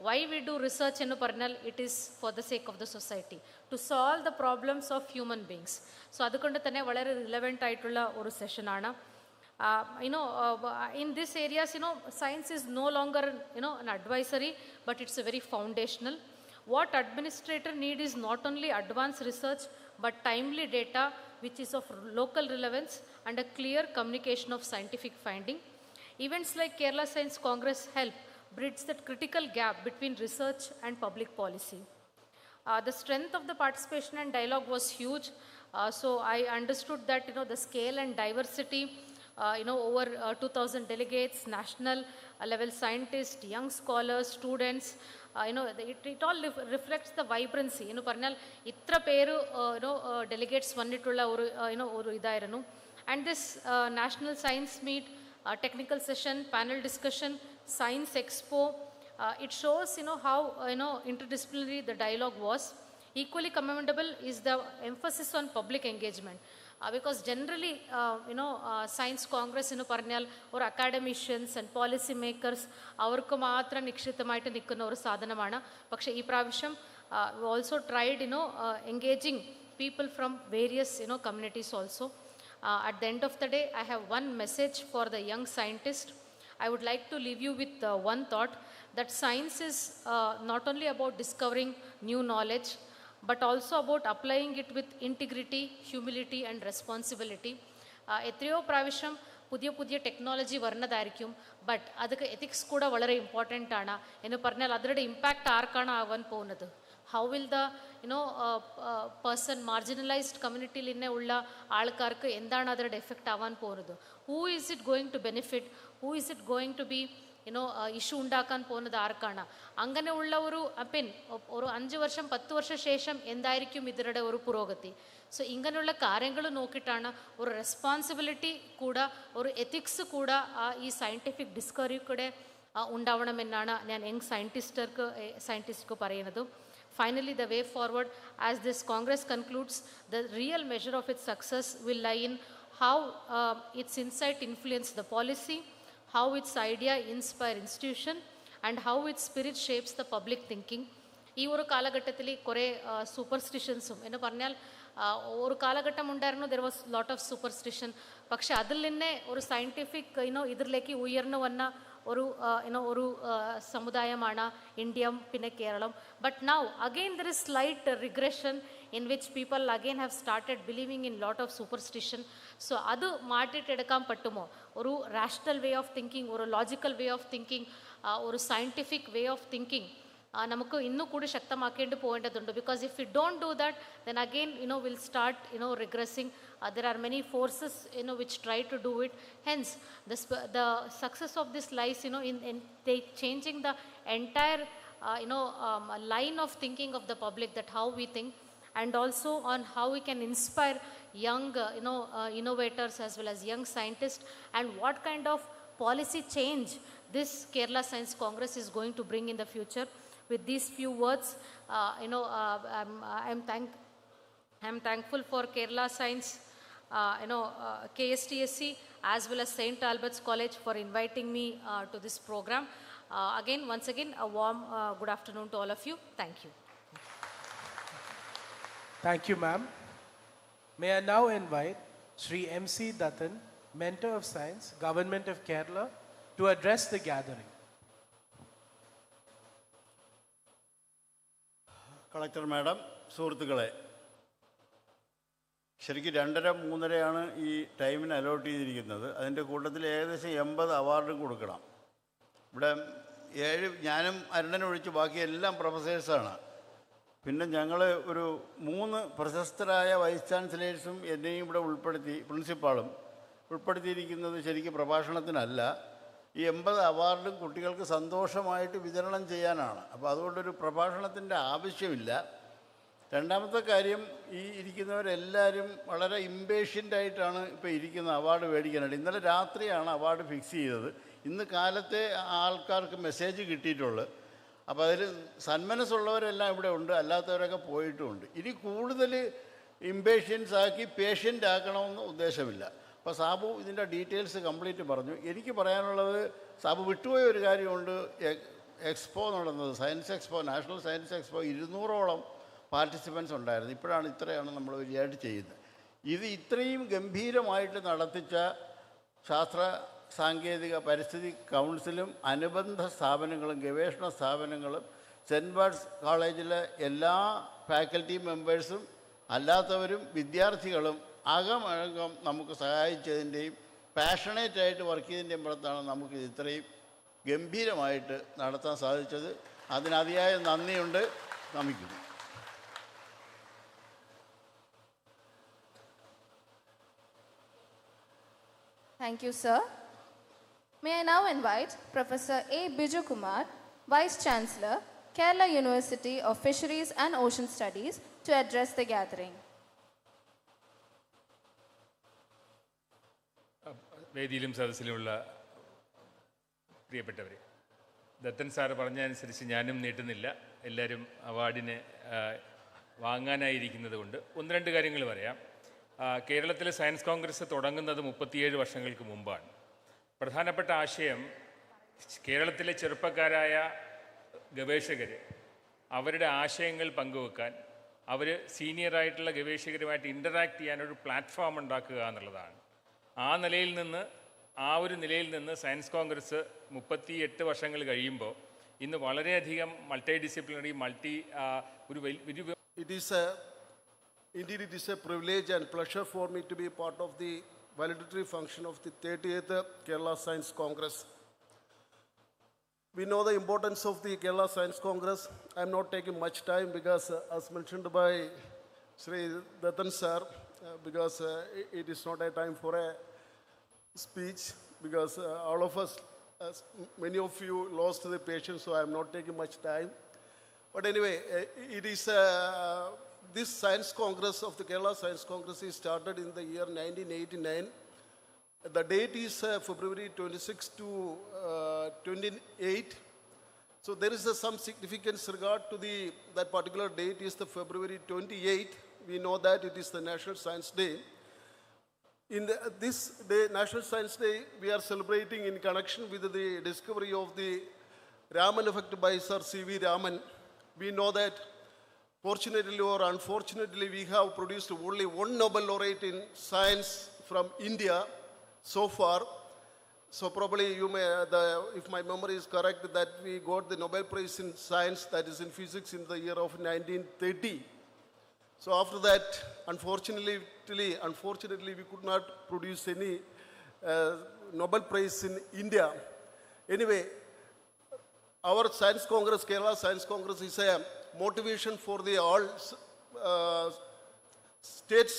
why we do research in Parnal, it is for the sake of the society, to solve the problems of human beings. So അതുകൊണ്ട് തന്നെ വളരെ relevant ആയിട്ടുള്ള ഒരു session ആണ്. In this areas, science is no longer, an advisory, but it's a very foundational. What administrator need is not only advanced research, but timely data, which is of local relevance and a clear communication of scientific finding. Events like Kerala Science Congress help bridge that critical gap between research and public policy. The strength of the participation and dialogue was huge. So I understood that the scale and diversity, over 2,000 delegates, national level scientists, young scholars, students, it all reflects the vibrancy. Parnal itra peru delegates vannittulla oru idayirunnu. And this national science meet, technical session, panel discussion, science expo, it shows how interdisciplinary the dialogue was. Equally commendable is the emphasis on public engagement, because generally science congress parnal or academicians and policy makers avarku maatra nikshitamayitte nikkunna oru sadhanamana. Pakshe ee pravisham we also tried engaging people from various communities also. At the end of the day, I have one message for the young scientist. I would like to leave you with one thought, that science is not only about discovering new knowledge, but also about applying it with integrity, humility and responsibility. എത്രയോ പ്രാവശ്യം പുതിയ technology വരുന്നതായിരിക്കും, but അതൊക്കെ ethics കൂടെ വളരെ important ആണ് എന്ന് പറഞ്ഞാൽ അതിൻ്റെ ഇമ്പാക്റ്റ് ആർക്കാണ് ആവാൻ പോകുന്നത്? How will the person marginalized community line ഉള്ള ആൾക്കാർക്ക് എന്താണ് അതിൻ്റെ എഫക്റ്റ് ആവാൻ പോകുന്നത്? Who is it going to benefit? Who is it going to be issue ഉണ്ടാക്കാൻ പോകുന്നത് ആർക്കാണ്? അങ്ങനെയുള്ള ഒരു 5 വർഷം 10 വർഷം ശേഷം എന്തായിരിക്കും ഇതിരുടെ ഒരു പുരോഗതി? സോ ഇങ്ങനെയുള്ള കാര്യങ്ങൾ നോക്കിയിട്ടാണ് ഒരു റെസ്പോൺസിബിലിറ്റി കൂടെ ഒരു എത്തിക്സ് കൂടെ ഈ സയൻറ്റിഫിക് ഡിസ്കവറി കൂടെ ഉണ്ടാവണമെന്നാണ് ഞാൻ യങ് സയൻറ്റിസ്റ്റ്ക്ക് പറയുന്നത്. Finally, the way forward, as this Congress concludes, the real measure of its success will lie in how its insight influence the policy, how its idea inspire institution, and how its spirit shapes the public thinking. ഈ ഒരു കാലഘട്ടത്തിൽ കുറേ സൂപ്പർസ്റ്റിഷൻസും എന്ന് പറഞ്ഞാൽ ഒരു കാലഘട്ടം ഉണ്ടായിരുന്നു, there was lot of superstition. പക്ഷെ അതിൽ തന്നെ ഒരു സയൻറ്റിഫിക് ഇതിലേക്ക് ഉയർന്നു വന്ന ഒരു സമുദായമാണ് ഇന്ത്യ പിന്നെ Keralam. But now again there is slight regression in which people again have started believing in lot of superstition. So adu മാറ്റിട്ടെടുക്കാൻ പറ്റുമോ? ഒരു rational way of thinking, ഒരു logical way of thinking, ഒരു scientific way of thinking നമുക്ക് ഇന്നു കൂടി ശക്തമാക്കേണ്ടി പോകേണ്ടതുണ്ട്. Because if we don't do that, then again we'll start regressing. There are many forces which try to do it. Hence the success of this lies in changing the entire line of thinking of the public, that how we think, and also on how we can inspire young innovators as well as young scientists, and what kind of policy change this Kerala Science Congress is going to bring in the future. With these few words, I'm thankful for Kerala Science, KSTSC as well as St. Albert's College for inviting me to this program. Once again, a warm good afternoon to all of you. Thank you. Thank you, ma'am. May I now invite Shri M.C. Dattan, Mentor of Science, Government of Kerala, to address the gathering. Collector madam, സുഹൃത്തുക്കളെ, ശരിക്കും 2:30-3:30 ഈ ടൈമിന് allot ചെയ്തിരിക്കുന്നത്. അതിൻ്റെ കൂട്ടത്തിൽ ഏകദേശം 80 അവാർഡും കൊടുക്കണം. ഇവിടെ 7 ഞാനും അരുണനും ഒഴിച്ച് ബാക്കി എല്ലാം പ്രൊഫസേഴ്സാണ്. പിന്നെ ഞങ്ങൾ ഒരു 3 പ്രശസ്തരായ വൈസ് ചാൻസലേഴ്സും എന്നെയും ഇവിടെ ഉൾപ്പെടുത്തി, പ്രിൻസിപ്പാളും ഉൾപ്പെടുത്തിയിരിക്കുന്നത് ശരിക്കും പ്രഭാഷണത്തിനല്ല, ഈ 80 അവാർഡും കുട്ടികൾക്ക് സന്തോഷമായിട്ട് വിതരണം ചെയ്യാനാണ്. അപ്പോൾ അതുകൊണ്ടൊരു പ്രഭാഷണത്തിൻ്റെ ആവശ്യമില്ല. രണ്ടാമത്തെ കാര്യം, ഈ ഇരിക്കുന്നവരെല്ലാവരും വളരെ ഇമ്പേഷ്യൻ്റായിട്ടാണ് ഇപ്പോൾ ഇരിക്കുന്ന അവാർഡ് മേടിക്കാനായിട്ട്. ഇന്നലെ രാത്രിയാണ് അവാർഡ് ഫിക്സ് ചെയ്തത്. ഇന്ന് കാലത്തെ ആൾക്കാർക്ക് മെസ്സേജ് കിട്ടിയിട്ടുള്ളൂ. അപ്പോൾ അതിൽ സന്മനസ്സുള്ളവരെല്ലാം ഇവിടെ ഉണ്ട്, അല്ലാത്തവരൊക്കെ പോയിട്ടുമുണ്ട്. ഇനി കൂടുതൽ ഇമ്പേഷ്യൻസ് ആക്കി പേഷ്യൻ്റ് ആക്കണമെന്ന് ഉദ്ദേശമില്ല. അപ്പോൾ സാബു ഇതിൻ്റെ ഡീറ്റെയിൽസ് കംപ്ലീറ്റ് പറഞ്ഞു. എനിക്ക് പറയാനുള്ളത്, സാബു വിട്ടുപോയ ഒരു കാര്യമുണ്ട്. എക്സ്പോ നടന്നത്, science expo, national science expo, 200ഓളം പാർട്ടിസിപ്പൻസ് ഉണ്ടായിരുന്നു. ഇപ്പോഴാണ് ഇത്രയാണ് നമ്മൾ വലിയതായിട്ട് ചെയ്യുന്നത്. ഇത് ഇത്രയും ഗംഭീരമായിട്ട് നടത്തിച്ച ശാസ്ത്ര സാങ്കേതിക പരിസ്ഥിതി കൗൺസിലും അനുബന്ധ സ്ഥാപനങ്ങളും ഗവേഷണ സ്ഥാപനങ്ങളും സെൻറ്റ് ബാർട്സ് കോളേജിലെ എല്ലാ ഫാക്കൽറ്റി മെമ്പേഴ്സും അല്ലാത്തവരും വിദ്യാർത്ഥികളും അകമഴകം നമുക്ക് സഹായിച്ചതിൻ്റെയും പാഷനേറ്റായിട്ട് വർക്ക് ചെയ്തതിൻ്റെയും പുറത്താണ് നമുക്ക് ഇത്രയും ഗംഭീരമായിട്ട് നടത്താൻ സാധിച്ചത്. അതിനതിയായ നന്ദിയുണ്ട്. നമിക്കുന്നു. Thank you, sir. May I now invite Professor A. Biju Kumar, Vice Chancellor, Kerala University of Fisheries and Ocean Studies, to address the gathering. വേദിയിലും സദസ്സിലുമുള്ള പ്രിയപ്പെട്ടവരെ, ദത്തൻ സാറ് പറഞ്ഞതനുസരിച്ച് ഞാനും നീട്ടുന്നില്ല. എല്ലാവരും അവാർഡിന് വാങ്ങാനായിരിക്കുന്നത് കൊണ്ട് 1-2 കാര്യങ്ങൾ പറയാം. കേരളത്തിലെ സയൻസ് കോൺഗ്രസ് തുടങ്ങുന്നത് 37 വർഷങ്ങൾക്ക് മുമ്പാണ്. പ്രധാനപ്പെട്ട ആശയം, കേരളത്തിലെ ചെറുപ്പക്കാരായ ഗവേഷകർ അവരുടെ ആശയങ്ങൾ പങ്കുവെക്കാൻ, അവർ സീനിയറായിട്ടുള്ള ഗവേഷകരുമായിട്ട് ഇൻ്ററാക്ട് ചെയ്യാനൊരു പ്ലാറ്റ്ഫോം ഉണ്ടാക്കുക എന്നുള്ളതാണ്. ആ ഒരു നിലയിൽ നിന്ന് സയൻസ് കോൺഗ്രസ് 38 വർഷങ്ങൾ കഴിയുമ്പോൾ ഇന്ന് വളരെയധികം multi disciplinary Indeed, it is a privilege and pleasure for me to be part of the valedictory function of the 38th Kerala Science Congress. We know the importance of the Kerala Science Congress. I am not taking much time because, as mentioned by Shri Dattan sir, because it is not a time for a speech, because all of us, many of you lost the patience, so I am not taking much time. But anyway, it is this Science Congress of the Kerala Science Congress is started in the year 1989. The date is February 26 to 28. So there is some significance regard to that particular date is the February 28. We know that it is the National Science Day. In this day, National Science Day, we are celebrating in connection with the discovery of the Raman effect by Sir C.V. Raman. We know that fortunately or unfortunately, we have produced only one Nobel laureate in science from India so far. So probably if my memory is correct, that we got the Nobel Prize in Science, that is in physics, in the year of 1930. So after that, unfortunately, we could not produce any Nobel Prize in India. Anyway, our Science Congress, Kerala Science Congress, is a motivation for the all state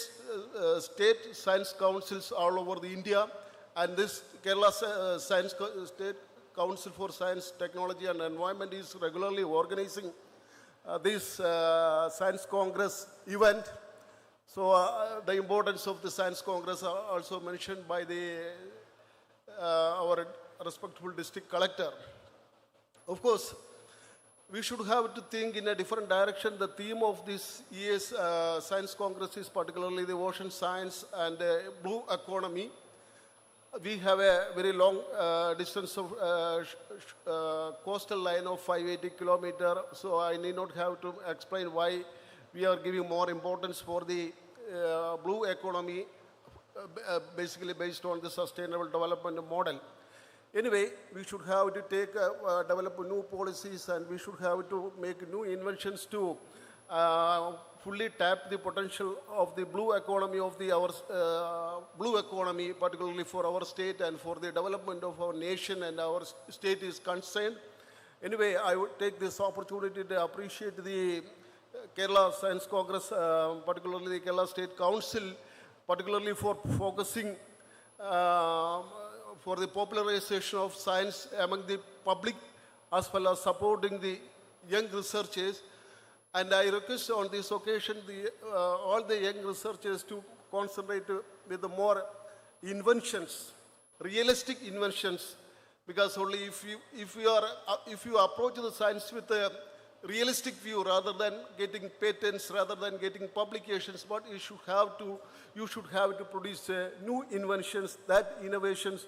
science councils all over the India, and this Kerala State Council for Science, Technology and Environment is regularly organizing this Science Congress event. So the importance of the Science Congress are also mentioned by our respectful district collector. Of course, we should have to think in a different direction. The theme of this year's Science Congress is particularly the ocean science and blue economy. we have a very long distance of coastal line of 580 kilometer, so I need not have to explain why we are giving more importance for the blue economy, basically based on the sustainable development model. Anyway, we should have to develop new policies, and we should have to make new inventions to fully tap the potential of the blue economy blue economy, particularly for our state and for the development of our nation and our state is concerned. Anyway, I would take this opportunity to appreciate the Kerala Science Congress, particularly the Kerala State Council, particularly for focusing for the popularization of science among the public, as well as supporting the young researchers. And I request on this occasion all the young researchers to concentrate with the more inventions, realistic inventions, because only if you approach the science with a realistic view rather than getting patents, rather than getting publications, but you should have to produce new inventions, innovations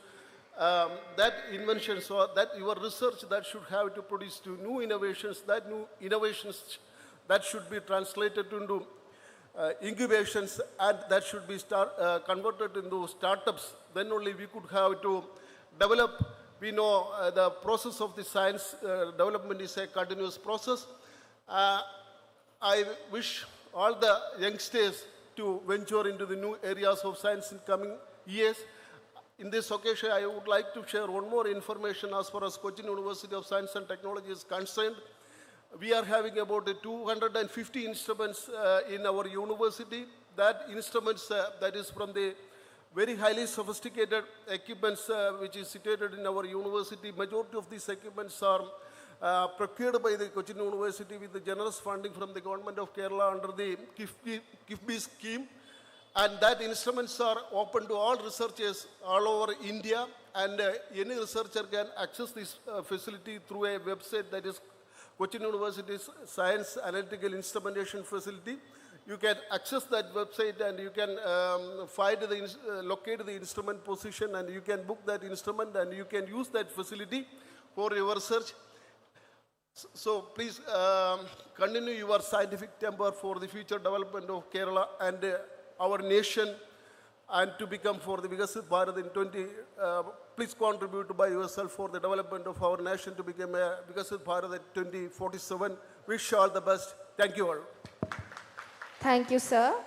or that your research that should have to produce new innovations, that should be translated into incubations, and that should be converted into startups. Then only we could have to develop. We know the process of the science development is a continuous process. I wish all the youngsters to venture into the new areas of science in coming years. In this occasion, I would like to share one more information as far as Cochin University of Science and Technology is concerned. We are having about 250 instruments in our university. That instruments, that is from the very highly sophisticated equipments which is situated in our university. Majority of these equipments are procured by the Cochin University with the generous funding from the government of Kerala under the KIFBI scheme. And that instruments are open to all researchers all over India, and any researcher can access this facility through a website, that is Cochin University's Science Analytical Instrumentation Facility. You can access that website and you can locate the instrument position, and you can book that instrument and you can use that facility for your research. So please continue your scientific temper for the future development of Kerala and our nation, and to become for the Vikasit Bharat in please contribute by yourself for the development of our nation to become a Vikasit Bharat at 2047. Wish you all the best. Thank you all. Thank you, sir.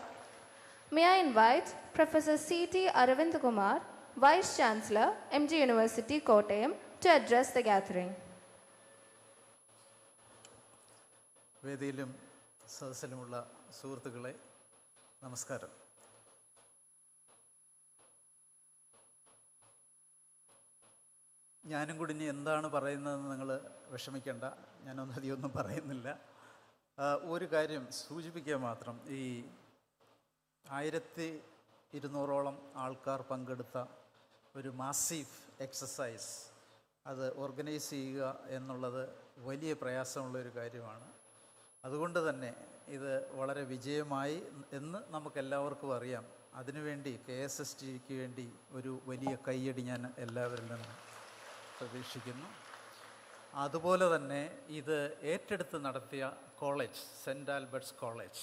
May I invite Professor C.T. Aravind Kumar, Vice Chancellor, MG University, Kottayam, to address the gathering. വേദിയിലും സദസ്സിലുമുള്ള സുഹൃത്തുക്കളെ നമസ്കാരം. ഞാനും കൂടി ഇനി എന്താണ് പറയുന്നതെന്ന് നിങ്ങൾ വിഷമിക്കേണ്ട, ഞാനൊന്നും പറയുന്നില്ല. ഒരു കാര്യം സൂചിപ്പിക്കുക മാത്രം. ഈ 1200ഓളം ആൾക്കാർ പങ്കെടുത്ത ഒരു മാസീവ് എക്സസൈസ് അത് ഓർഗനൈസ് ചെയ്യുക എന്നുള്ളത് വലിയ പ്രയാസമുള്ളൊരു കാര്യമാണ്. അതുകൊണ്ട് തന്നെ ഇത് വളരെ വിജയമായി എന്ന് നമുക്കെല്ലാവർക്കും അറിയാം. അതിനുവേണ്ടി KSSTക്ക് വേണ്ടി ഒരു വലിയ കയ്യടി ഞാൻ എല്ലാവരിൽ നിന്നും പ്രതീക്ഷിക്കുന്നു. അതുപോലെ തന്നെ ഇത് ഏറ്റെടുത്ത് നടത്തിയ കോളേജ്, സെൻറ്റ് ആൽബർട്ട്സ് കോളേജ്,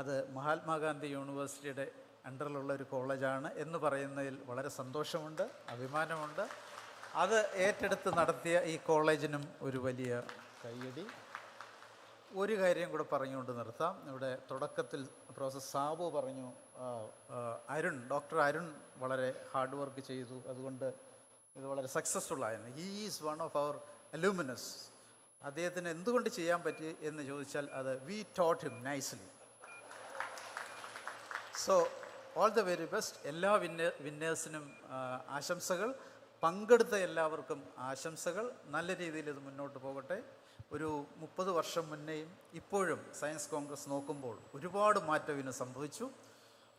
അത് മഹാത്മാഗാന്ധി യൂണിവേഴ്സിറ്റിയുടെ അണ്ടറിലുള്ള ഒരു കോളേജാണ് എന്ന് പറയുന്നതിൽ വളരെ സന്തോഷമുണ്ട്, അഭിമാനമുണ്ട്. അത് ഏറ്റെടുത്ത് നടത്തിയ ഈ കോളേജിനും ഒരു വലിയ കയ്യടി. ഒരു കാര്യം കൂടെ പറഞ്ഞുകൊണ്ട് നിർത്താം. ഇവിടെ തുടക്കത്തിൽ പ്രൊഫസർ സാബു പറഞ്ഞു, ഡോക്ടർ അരുൺ വളരെ ഹാർഡ് വർക്ക് ചെയ്തു, അതുകൊണ്ട് ഇത് വളരെ സക്സസ്ഫുൾ ആയിരുന്നു. He is one of our alumnus. അദ്ദേഹത്തിന് എന്തുകൊണ്ട് ചെയ്യാൻ പറ്റി എന്ന് ചോദിച്ചാൽ അത് we taught him nicely. So all the very best. എല്ലാ വിന്നേഴ്സിനും ആശംസകൾ. പങ്കെടുത്ത എല്ലാവർക്കും ആശംസകൾ. നല്ല രീതിയിൽ ഇത് മുന്നോട്ട് പോകട്ടെ. ഒരു 30 വർഷം മുന്നേയും ഇപ്പോഴും സയൻസ് കോൺഗ്രസ് നോക്കുമ്പോൾ ഒരുപാട് മാറ്റം ഇതിന് സംഭവിച്ചു.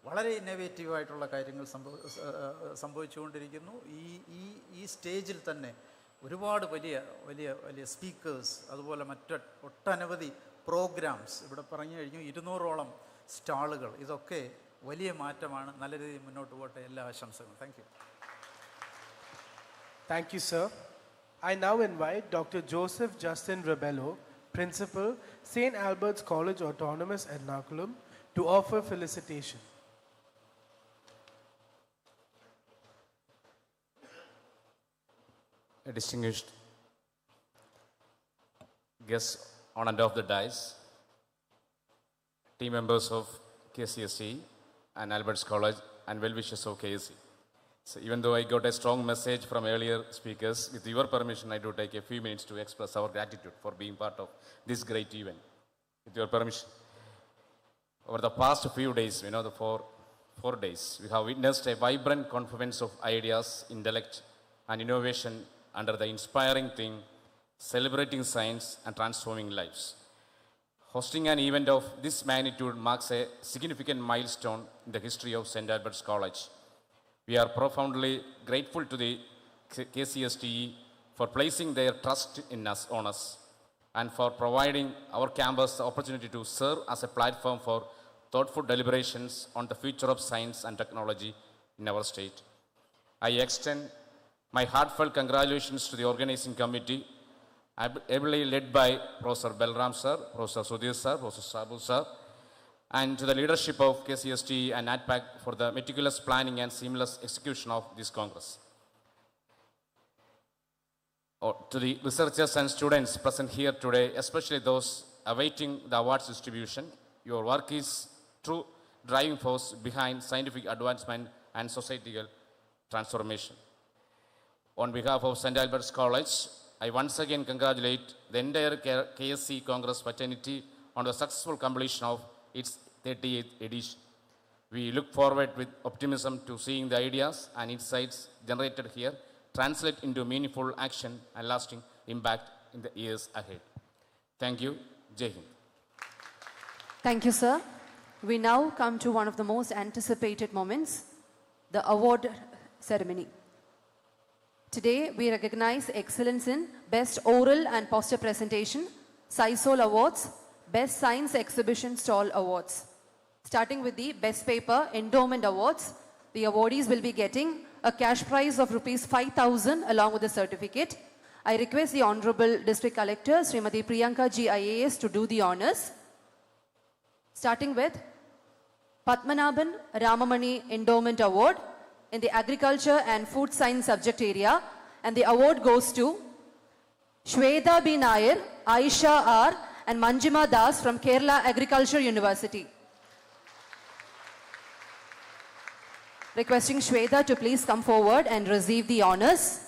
വളരെ ഇന്നോവേറ്റീവായിട്ടുള്ള കാര്യങ്ങൾ സംഭവിച്ചുകൊണ്ടിരിക്കുന്നു. ഈ സ്റ്റേജിൽ തന്നെ ഒരുപാട് വലിയ വലിയ വലിയ സ്പീക്കേഴ്സ്, അതുപോലെ ഒട്ടനവധി പ്രോഗ്രാംസ് ഇവിടെ പറഞ്ഞു കഴിഞ്ഞു. 200ഓളം സ്റ്റാളുകൾ. ഇതൊക്കെ വലിയ മാറ്റമാണ്. നല്ല രീതിയിൽ മുന്നോട്ട് പോകട്ടെ. എല്ലാ ആശംസകളും. Thank you. Thank you, sir. I now invite Dr. Joseph Justin Rebello, Principal, St. Albert's College Autonomous Ernakulam, to offer felicitation. A distinguished guests on and off the dais, team members of KCSE and Albert's College, and well-wishers of KSE. So even though I got a strong message from earlier speakers, with your permission, I do take a few minutes to express our gratitude for being part of this great event. With your permission. Over the past few days, the four days, we have witnessed a vibrant confluence of ideas, intellect, and innovation under the inspiring theme, celebrating science and transforming lives. Hosting an event of this magnitude marks a significant milestone in the history of St. Albert's College. We are profoundly grateful to the KCSTE for placing their trust in us, on us, and for providing our campus the opportunity to serve as a platform for thoughtful deliberations on the future of science and technology in our state. I extend my heartfelt congratulations to the organizing committee, ably led by Professor Belram sir, Professor Sudhir sir, Professor Sabu sir, and to the leadership of KCST and NATPAC for the meticulous planning and seamless execution of this Congress. To the researchers and students present here today, especially those awaiting the awards distribution, your work is true driving force behind scientific advancement and societal transformation. On behalf of St. Albert's College, I once again congratulate the entire KSC Congress fraternity on the successful completion of its 38th edition. We look forward with optimism to seeing the ideas and insights generated here translate into meaningful action and lasting impact in the years ahead. Thank you. Jai Hind. Thank you, sir. We now come to one of the most anticipated moments, the award ceremony. Today, we recognize excellence in Best Oral and Poster Presentation, SciSol Awards, Best Science Exhibition Stall Awards. Starting with the Best Paper Endowment Awards, the awardees will be getting a cash prize of Rs 5,000 along with a certificate. I request the Honorable District Collector, Srimati Priyanka G. IAS, to do the honors. Starting with Padmanabhan Ramamani Endowment Award in the Agriculture and Food Science subject area, and the award goes to Shweta B. Nair, Aisha R. and Manjima Das from Kerala Agriculture University. Requesting Shweta to please come forward and receive the honors.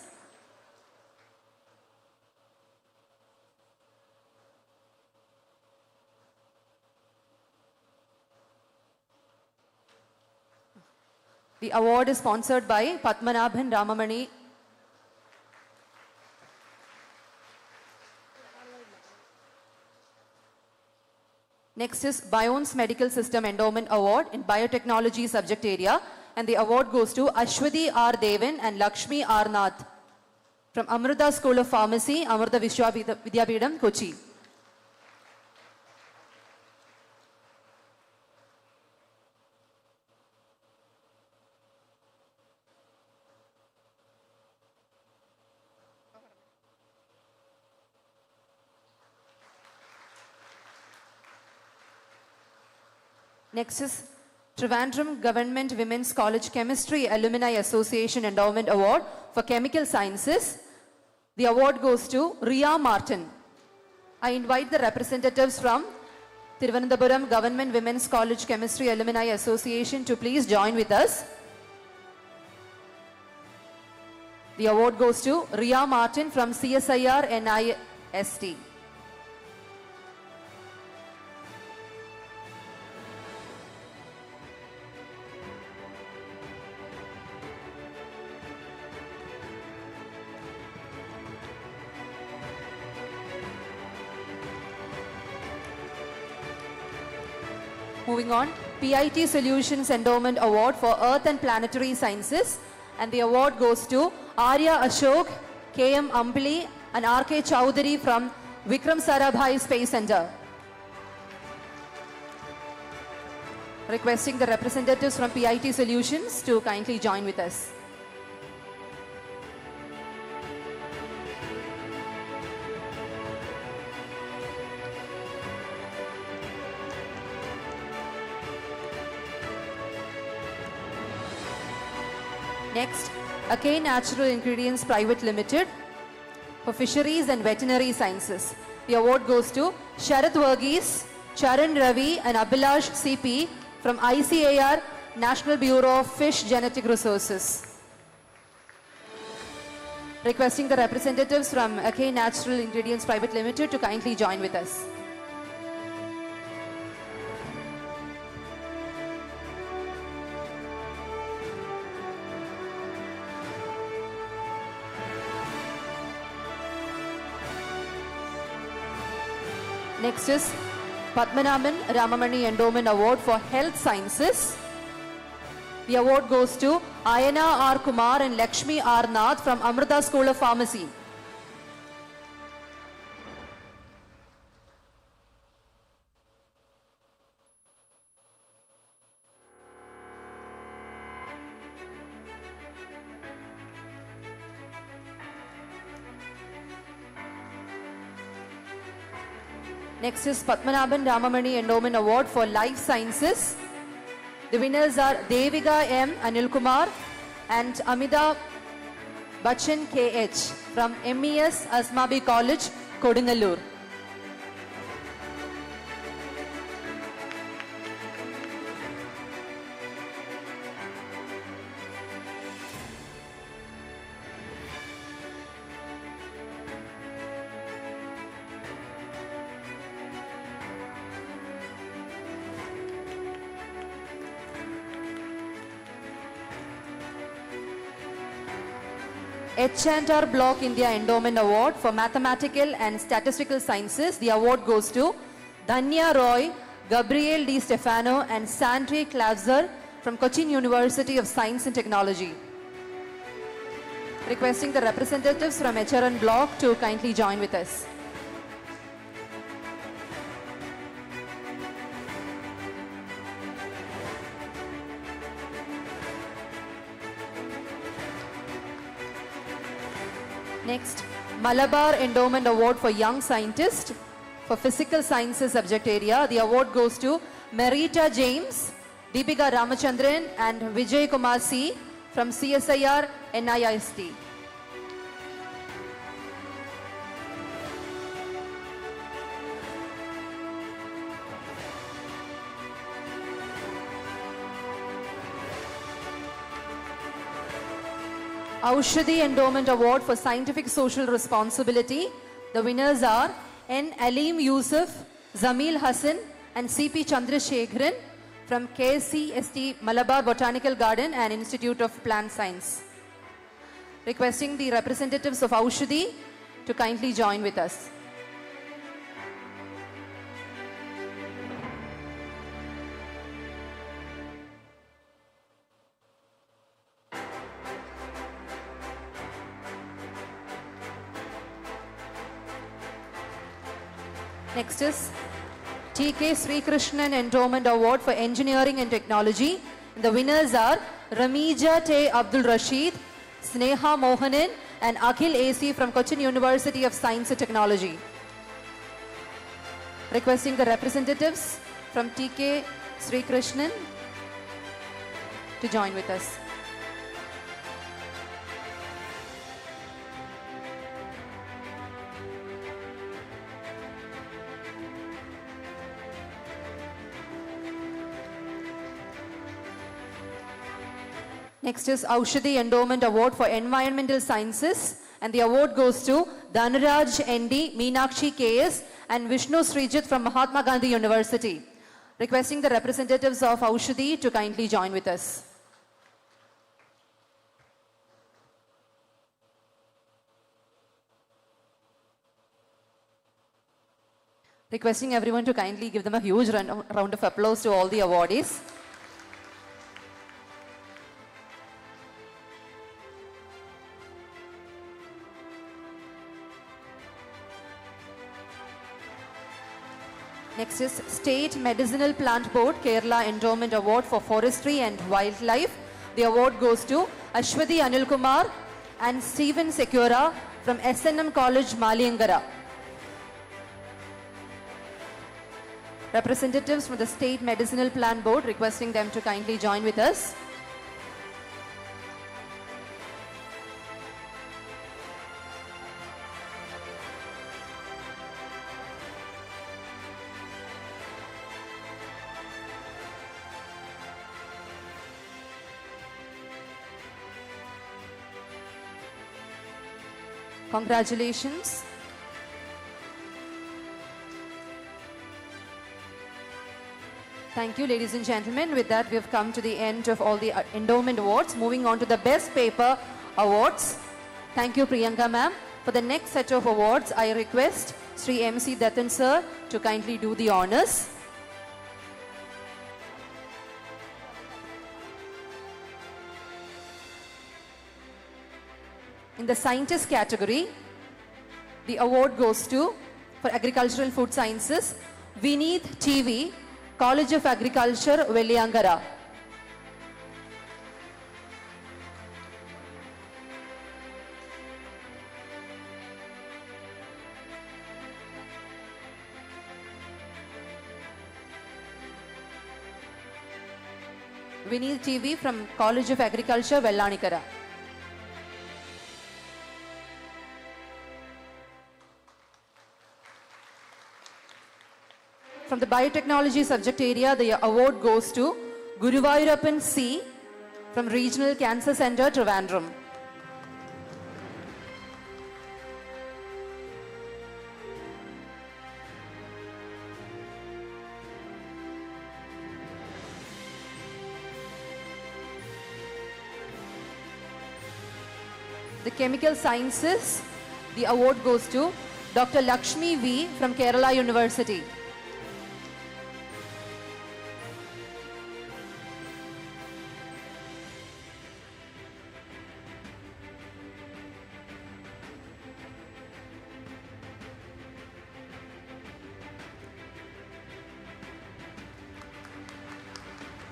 The award is sponsored by Padmanabhan Ramamani. Next is Biones Medical System Endowment Award in Biotechnology subject area, and the award goes to Ashwati R. Devan and Lakshmi R. Nath from Amrita School of Pharmacy, Amrita Vidyapitham, Kochi. Next is Trivandrum Government Women's College Chemistry Alumni Association Endowment Award for Chemical Sciences. The award goes to Ria Martin. I invite the representatives from Thiruvananthapuram Government Women's College Chemistry Alumni Association to please join with us. The award goes to Ria Martin from CSIR NIST. Moving on, PIT Solutions Endowment Award for Earth and Planetary Sciences, and the award goes to Arya Ashok, KM Ampli and RK Chowdhury from Vikram Sarabhai Space Center. Requesting the representatives from PIT Solutions to kindly join with us. Next, Akai Natural Ingredients Private Limited for Fisheries and Veterinary Sciences. The award goes to Sharath Varghese, Charan Ravi and Abhilash CP from ICAR, National Bureau of Fish Genetic Resources. Requesting the representatives from Akai Natural Ingredients Private Limited to kindly join with us. Next is Padmanabhan Ramamani Endowment Award for Health Sciences. The award goes to Ayana R. Kumar and Lakshmi R. Nath from Amrita School of Pharmacy. Next is Padmanabhan Ramamani Endowment Award for Life Sciences. The winners are Devika M. Anil Kumar and Amida Bachchan KH from MES Asmabi College, Kodingalur. H&R Block India Endowment Award for Mathematical and Statistical Sciences. The award goes to Dhanya Roy, Gabriel Di Stefano and Sandri Klavzer from Cochin University of Science and Technology. Requesting the representatives from HRN Block to kindly join with us. Next, Malabar Endowment Award for Young Scientist for Physical Sciences subject area. The award goes to Merita James, Deepika Ramachandran and Vijay Kumar C from CSIR NIST. Aushadhi Endowment Award for Scientific Social Responsibility. The winners are N. Aleem Yusuf, Zamil Hassan and C.P. Chandrasekharan from KCST Malabar Botanical Garden and Institute of Plant Science. Requesting the representatives of Aushadhi to kindly join with us. Next is T.K. Sri Krishnan Endowment Award for Engineering and Technology. The winners are Ramija T. Abdul Rashid, Sneha Mohanan and Akhil AC from Cochin University of Science and Technology. Requesting the representatives from T.K. Sri Krishnan to join with us. Next is Aushadhi Endowment Award for Environmental Sciences and the award goes to Dhanaraj ND, Meenakshi KS and Vishnu Srijit from Mahatma Gandhi University. Requesting the representatives of Aushadhi to kindly join with us. Requesting everyone to kindly give them a huge round of applause to all the awardees. Next is State Medicinal Plant Board Kerala Endowment Award for Forestry and Wildlife. The award goes to Ashwati Anil Kumar and Stephen Secura from SNM College, Maliyangara. Representatives from the State Medicinal Plant Board requesting them to kindly join with us. Congratulations. Thank you, ladies and gentlemen. With that, we have come to the end of all the endowment awards. Moving on to the Best Paper Awards. Thank you, Priyanka ma'am. For the next set of awards, I request Shri MC Dattan sir to kindly do the honors. In the scientist category, the award goes to, for Agricultural Food Sciences, Vineeth TV, College of Agriculture, Velliyangara. Vineeth TV from College of Agriculture, Vellanikara. From the biotechnology subject area, the award goes to Guruvayurappan C from Regional Cancer Center, Trivandrum. The chemical sciences, the award goes to Dr. Lakshmi V from Kerala University.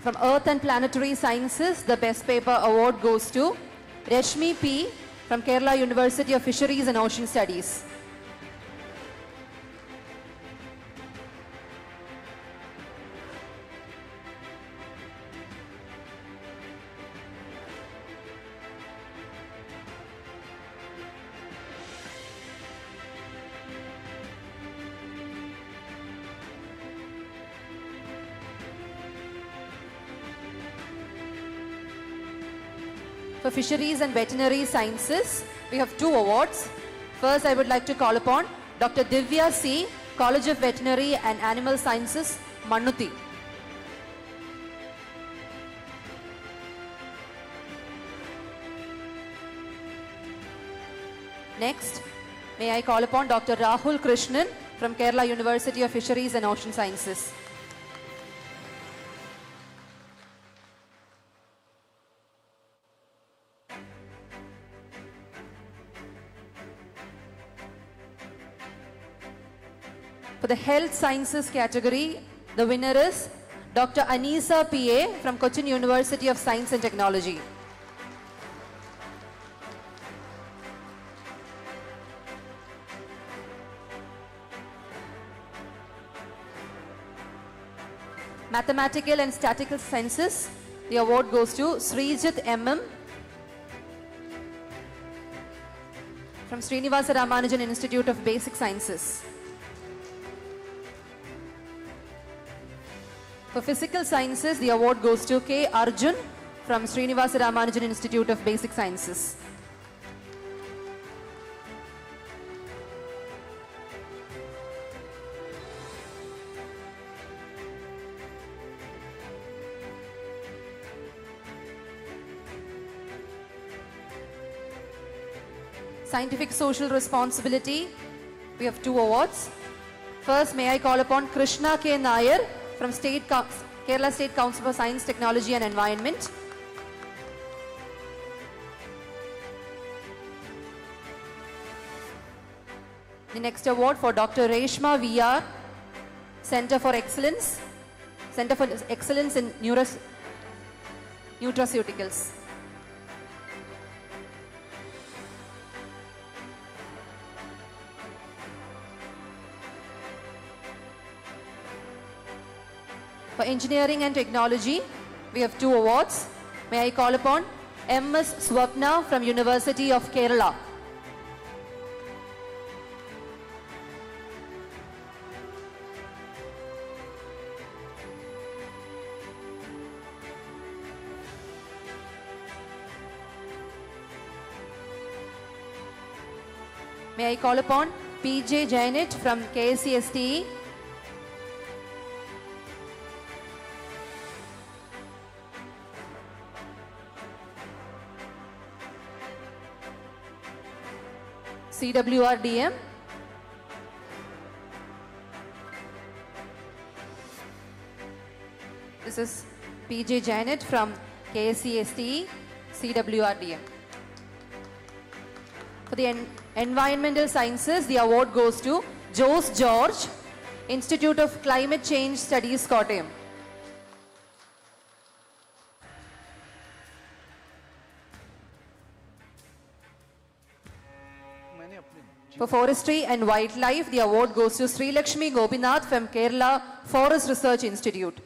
From Earth and Planetary Sciences, the Best Paper Award goes to Rashmi P from Kerala University of Fisheries and Ocean Studies. For Fisheries and Veterinary Sciences, we have 2 awards. First, I would like to call upon Dr. Divya C, College of Veterinary and Animal Sciences, Mannuthi. Next, may I call upon Dr. Rahul Krishnan from Kerala University of Fisheries and Ocean Sciences. For the Health Sciences category, the winner is Dr. Anisa PA from Cochin University of Science and Technology. Mathematical and Statistical Sciences, the award goes to Srijit MM from Srinivasa Ramanujan Institute of Basic Sciences. For Physical Sciences, the award goes to K. Arjun from Srinivasa Ramanujan Institute of Basic Sciences. Scientific Social Responsibility, we have 2 awards. First, may I call upon Krishna K. Nair from Kerala State Council for Science, Technology and Environment. The next award for Dr. Reshma VR, Center for Excellence in Nutraceuticals. For Engineering and Technology, we have 2 awards. May I call upon MS Swapna from University of Kerala. May I call upon P.J. Jainit from KSCSTE. CWRDM. This is P.J. Janet from KSCSTE, CWRDM. For the Environmental Sciences, the award goes to Jose George, Institute of Climate Change Studies, Kottayam. For Forestry and Wildlife, the award goes to Sri Lakshmi Gopinath from Kerala Forest Research Institute.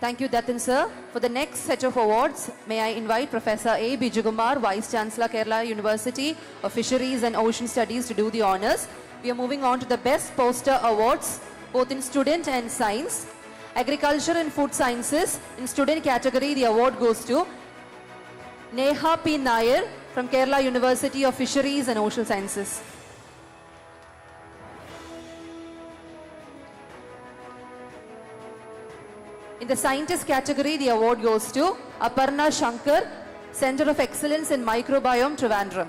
Thank you, Dathan sir. For the next set of awards, may I invite Professor A. Bijukumar, Vice Chancellor, Kerala University of Fisheries and Ocean Studies, to do the honors. We are moving on to the Best Poster Awards, both in student and science. Agriculture and Food Sciences, in student category, the award goes to Neha P. Nair from Kerala University of Fisheries and Ocean Sciences. In the scientist category, the award goes to Aparna Shankar, Center of Excellence in Microbiome, Trivandrum.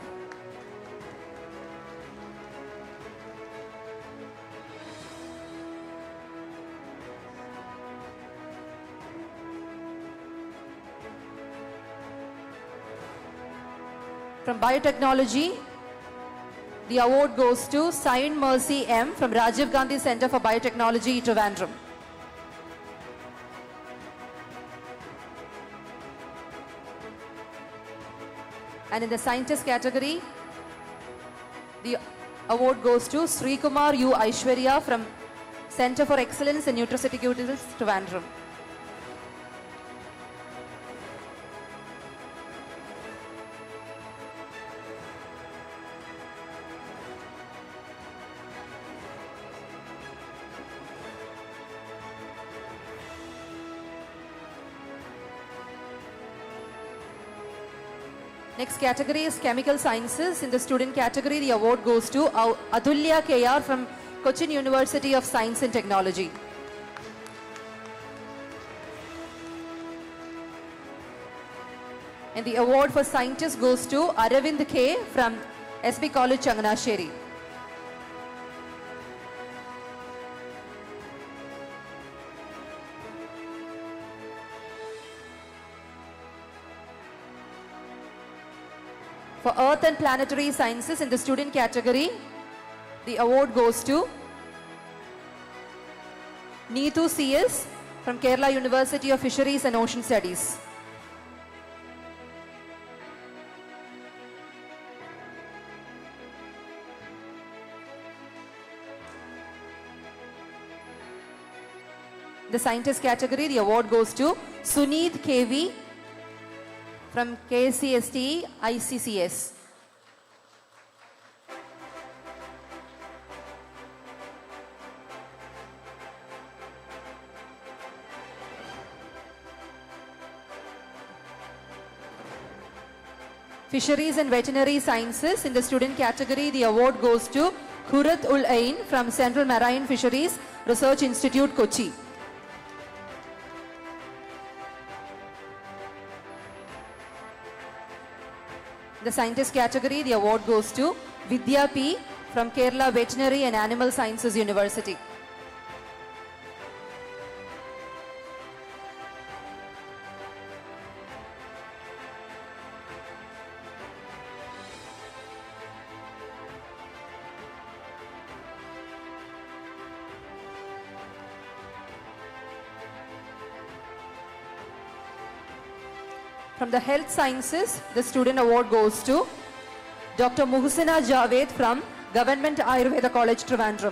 From Biotechnology, the award goes to Sain Mercy M from Rajiv Gandhi Center for Biotechnology, Trivandrum. And in the scientist category, the award goes to Sri Kumar U. Aishwarya from Center for Excellence in Nutraceuticals, Trivandrum. Next category is Chemical Sciences. In the student category, the award goes to Adulya KR from Cochin University of Science and Technology. And the award for scientist goes to Aravind K from SB College, Changanasheri. For Earth and Planetary Sciences, in the student category, the award goes to Neetu CS from Kerala University of Fisheries and Ocean Studies. The scientist category, the award goes to Suneet KV from KCST ICCS. Fisheries and Veterinary Sciences, in the student category, the award goes to Kurat Ul Ain from Central Marine Fisheries Research Institute, Kochi. The scientist category, the award goes to Vidya P from Kerala Veterinary and Animal Sciences University. From the Health Sciences, the student award goes to Dr. Muhsina Javed from Government Ayurveda College, Trivandrum.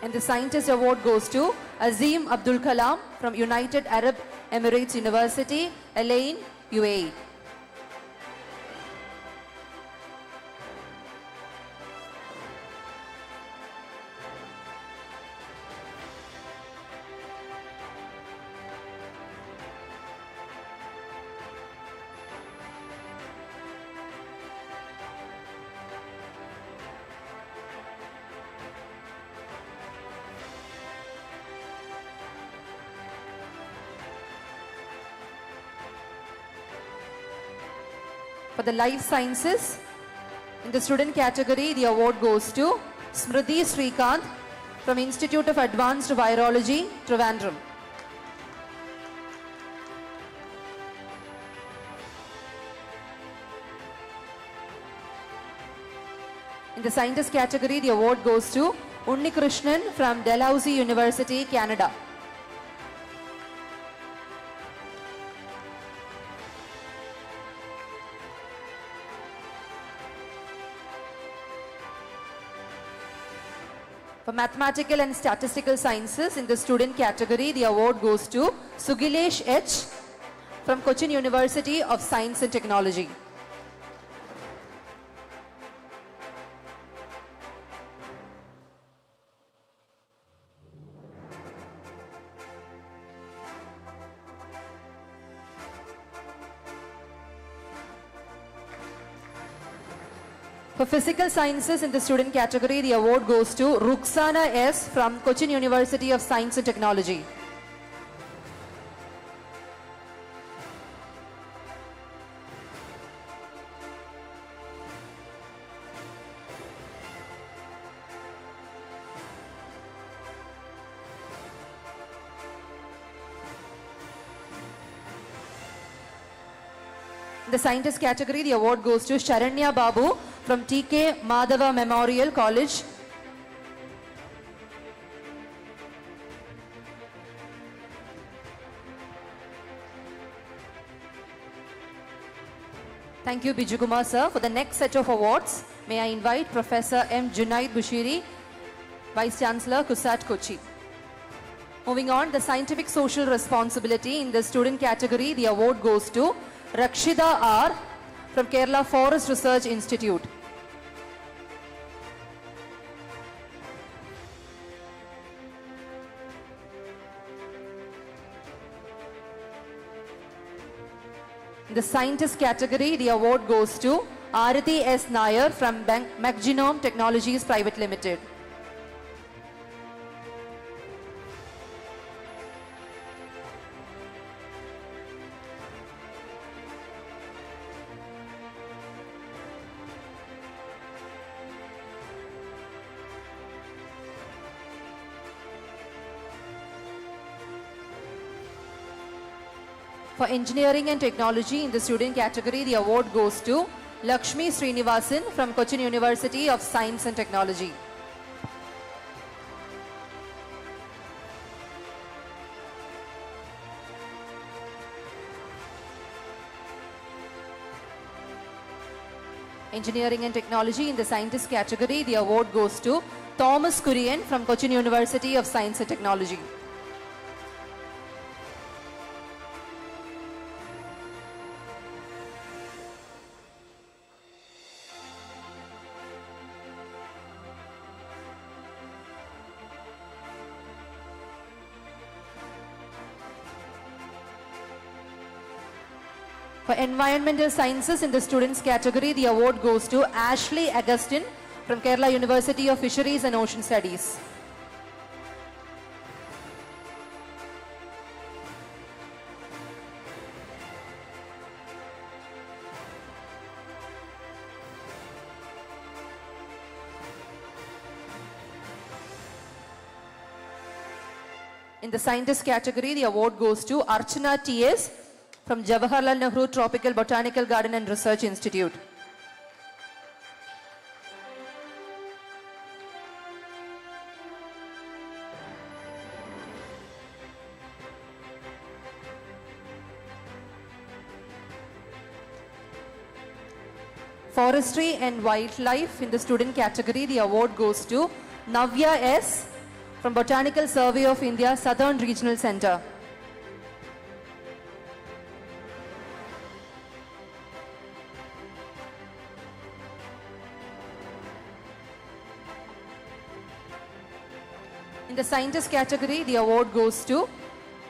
And the Scientist Award goes to Azim Abdul Kalam from United Arab Emirates University, Al Ain, UAE. the life sciences, in the student category, the award goes to Smriti Srikanth from Institute of Advanced Virology, Trivandrum. In the scientist category, the award goes to Unnikrishnan from Dalhousie University, Canada. For mathematical and statistical sciences, in the student category, the award goes to Sugilesh H from Cochin University of Science and Technology. For physical sciences in the student category, the award goes to Ruxana S from Cochin University of Science and Technology. In the scientist category, the award goes to Sharanya Babu from TK Madhava Memorial College. Thank you, Biju Kumar sir. For the next set of awards, may I invite Professor M. Junaid Bushiri, Vice Chancellor, CUSAT, Kochi. Moving on, the scientific social responsibility in the student category, the award goes to Rakshida R from Kerala Forest Research Institute. In the scientist category, the award goes to Arati S. Nair from MacGenome Technologies Private Limited. For engineering and technology in the student category, the award goes to Lakshmi Srinivasan from Cochin University of Science and Technology. Engineering and technology in the scientist category, the award goes to Thomas Kurian from Cochin University of Science and Technology. For environmental sciences in the students category, the award goes to Ashley Augustine from Kerala University of Fisheries and Ocean Studies. In the scientist category, the award goes to Archana T.S. from Jawaharlal Nehru Tropical Botanical Garden and Research Institute. Forestry and wildlife in the student category, the award goes to Navya S. from Botanical Survey of India, Southern Regional Center. In the scientist category, the award goes to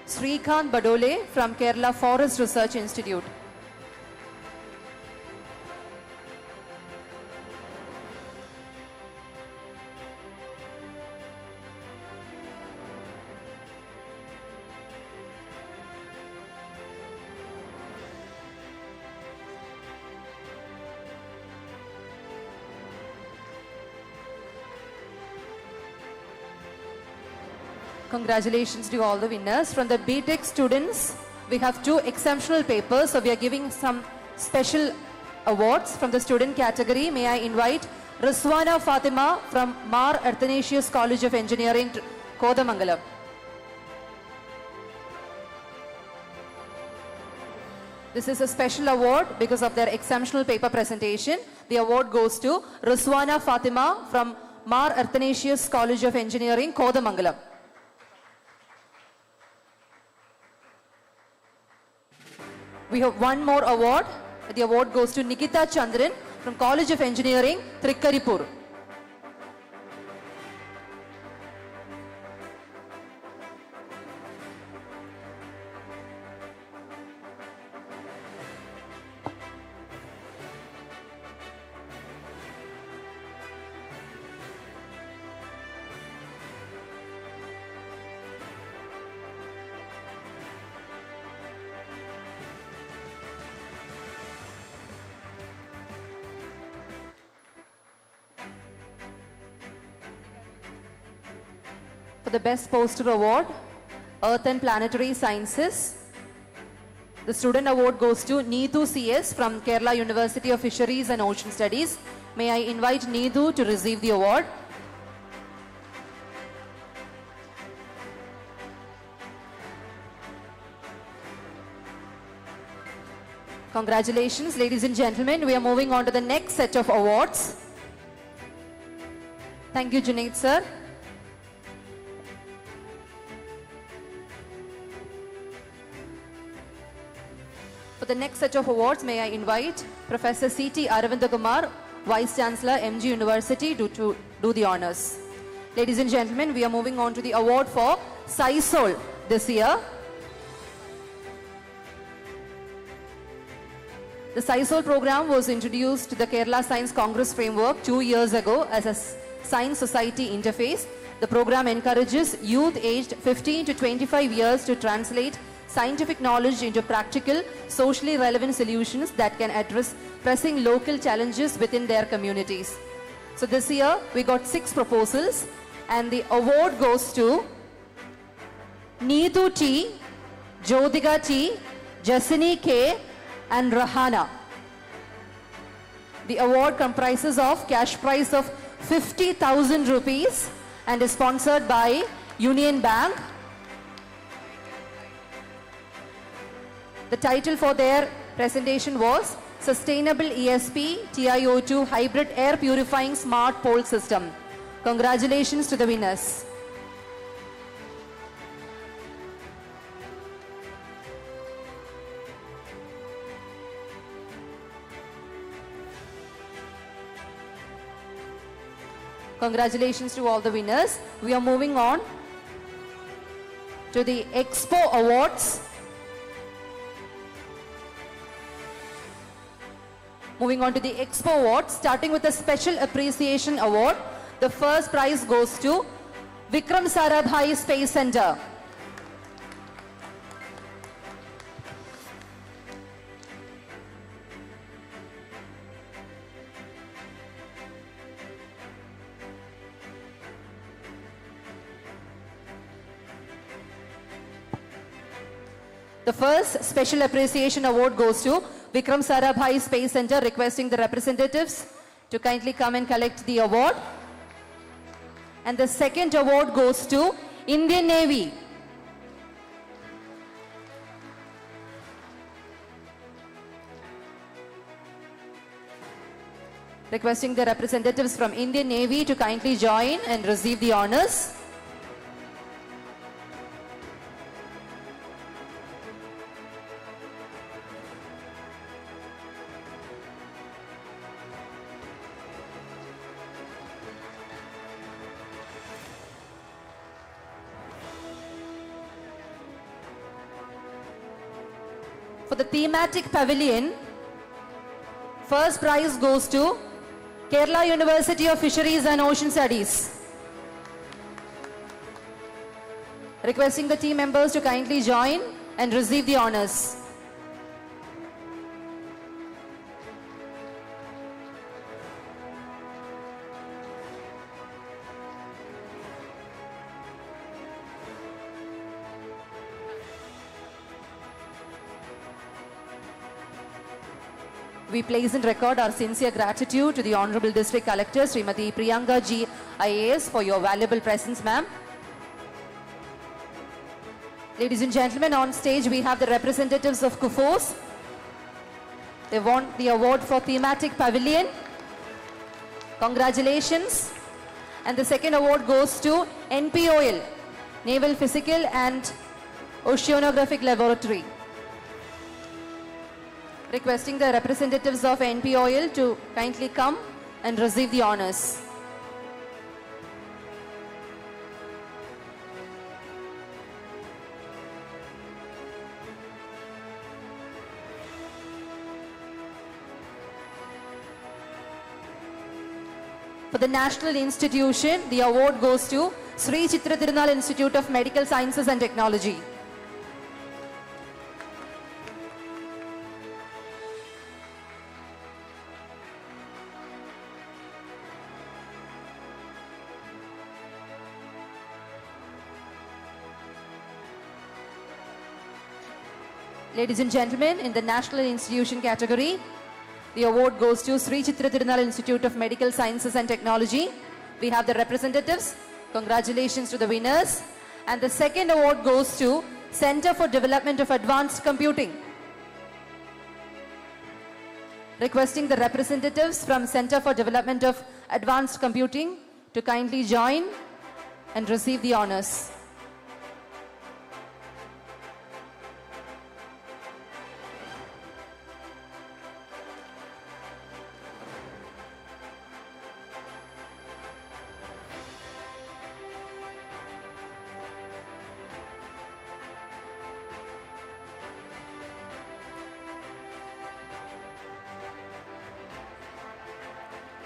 Srikanth Badole from Kerala Forest Research Institute. Congratulations to all the winners. From the BTech students, we have 2 exceptional papers. So we are giving some special awards from the student category. May I invite Ruswana Fatima from Mar Athanasius College of Engineering, Kodamangalam. This is a special award because of their exceptional paper presentation. The award goes to Ruswana Fatima from Mar Athanasius College of Engineering, Kodamangalam. We have one more award. The award goes to Nikita Chandran from College of Engineering, Trikkaripur. For the Best Poster Award, Earth and Planetary Sciences, the student award goes to Needu CS from Kerala University of Fisheries and Ocean Studies. May I invite Needu to receive the award. Congratulations, ladies and gentlemen. We are moving on to the next set of awards. Thank you, Junaid sir. For the next set of awards, may I invite Professor C.T. Aravindakumar, Vice Chancellor, MG University, to do the honors. Ladies and gentlemen, we are moving on to the award for SciSol this year. The SciSol program was introduced to the Kerala Science Congress framework 2 years ago as a science society interface. The program encourages youth aged 15 to 25 years to translate scientific knowledge into practical, socially relevant solutions that can address pressing local challenges within their communities. So this year, we got 6 proposals, and the award goes to Neetu T, Jyotika T, Jasini K, and Rahana. The award comprises of cash prize of 50,000 rupees and is sponsored by Union Bank. The title for their presentation was Sustainable ESP TiO2 Hybrid Air Purifying Smart Pole System. Congratulations to the winners. Congratulations to all the winners. We are moving on to the Expo Awards. Moving on to the Expo Awards, starting with the Special Appreciation Award. The first prize goes to Vikram Sarabhai Space Center. The first Special Appreciation Award goes to Vikram Sarabhai Space Center, requesting the representatives to kindly come and collect the award. And the second award goes to Indian Navy. Requesting the representatives from Indian Navy to kindly join and receive the honors. For the thematic pavilion, first prize goes to Kerala University of Fisheries and Ocean Studies. Requesting the team members to kindly join and receive the honors. we place in record our sincere gratitude to the Honorable District Collector, Srimati Priyanka G. IAS, for your valuable presence, ma'am. Ladies and gentlemen, on stage we have the representatives of CUFOS. They won the award for Thematic Pavilion. Congratulations. And the second award goes to NPOL, Naval Physical and Oceanographic Laboratory. Requesting the representatives of NPOL to kindly come and receive the honors. For the national institution, the award goes to Shri Chitra Tirunal Institute of Medical Sciences and Technology. Ladies and gentlemen, in the national institution category, the award goes to Shri Chitra Tirunal Institute of Medical Sciences and Technology. We have the representatives. Congratulations to the winners. And the second award goes to Center for Development of Advanced Computing. Requesting the representatives from Center for Development of Advanced Computing to kindly join and receive the honors.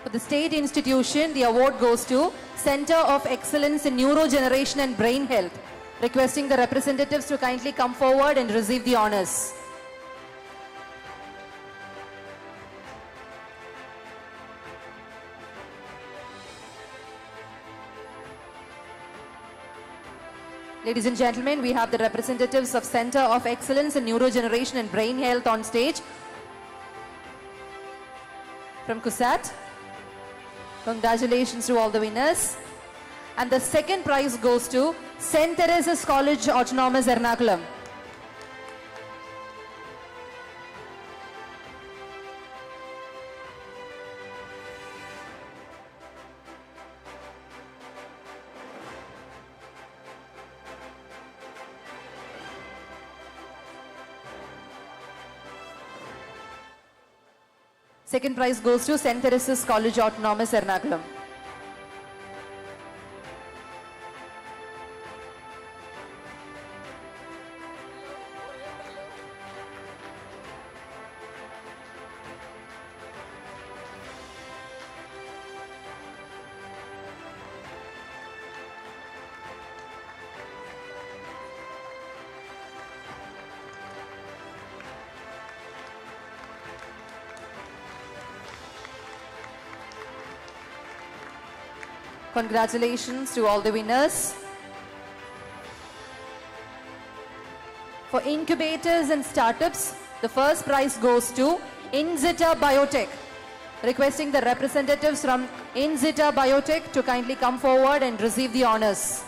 For the state institution, the award goes to Center of Excellence in Neurogeneration and Brain Health. Requesting the representatives to kindly come forward and receive the honors. Ladies and gentlemen, we have the representatives of Center of Excellence in Neurogeneration and Brain Health on stage. From CUSAT. Congratulations to all the winners. And the second prize goes to St. Teresa's College, Autonomous, Ernakulam. Second prize goes to St. Teresa's College, Autonomous, Ernakulam. Congratulations to all the winners. For incubators and startups, the first prize goes to Inzita Biotech. Requesting the representatives from Inzita Biotech to kindly come forward and receive the honors.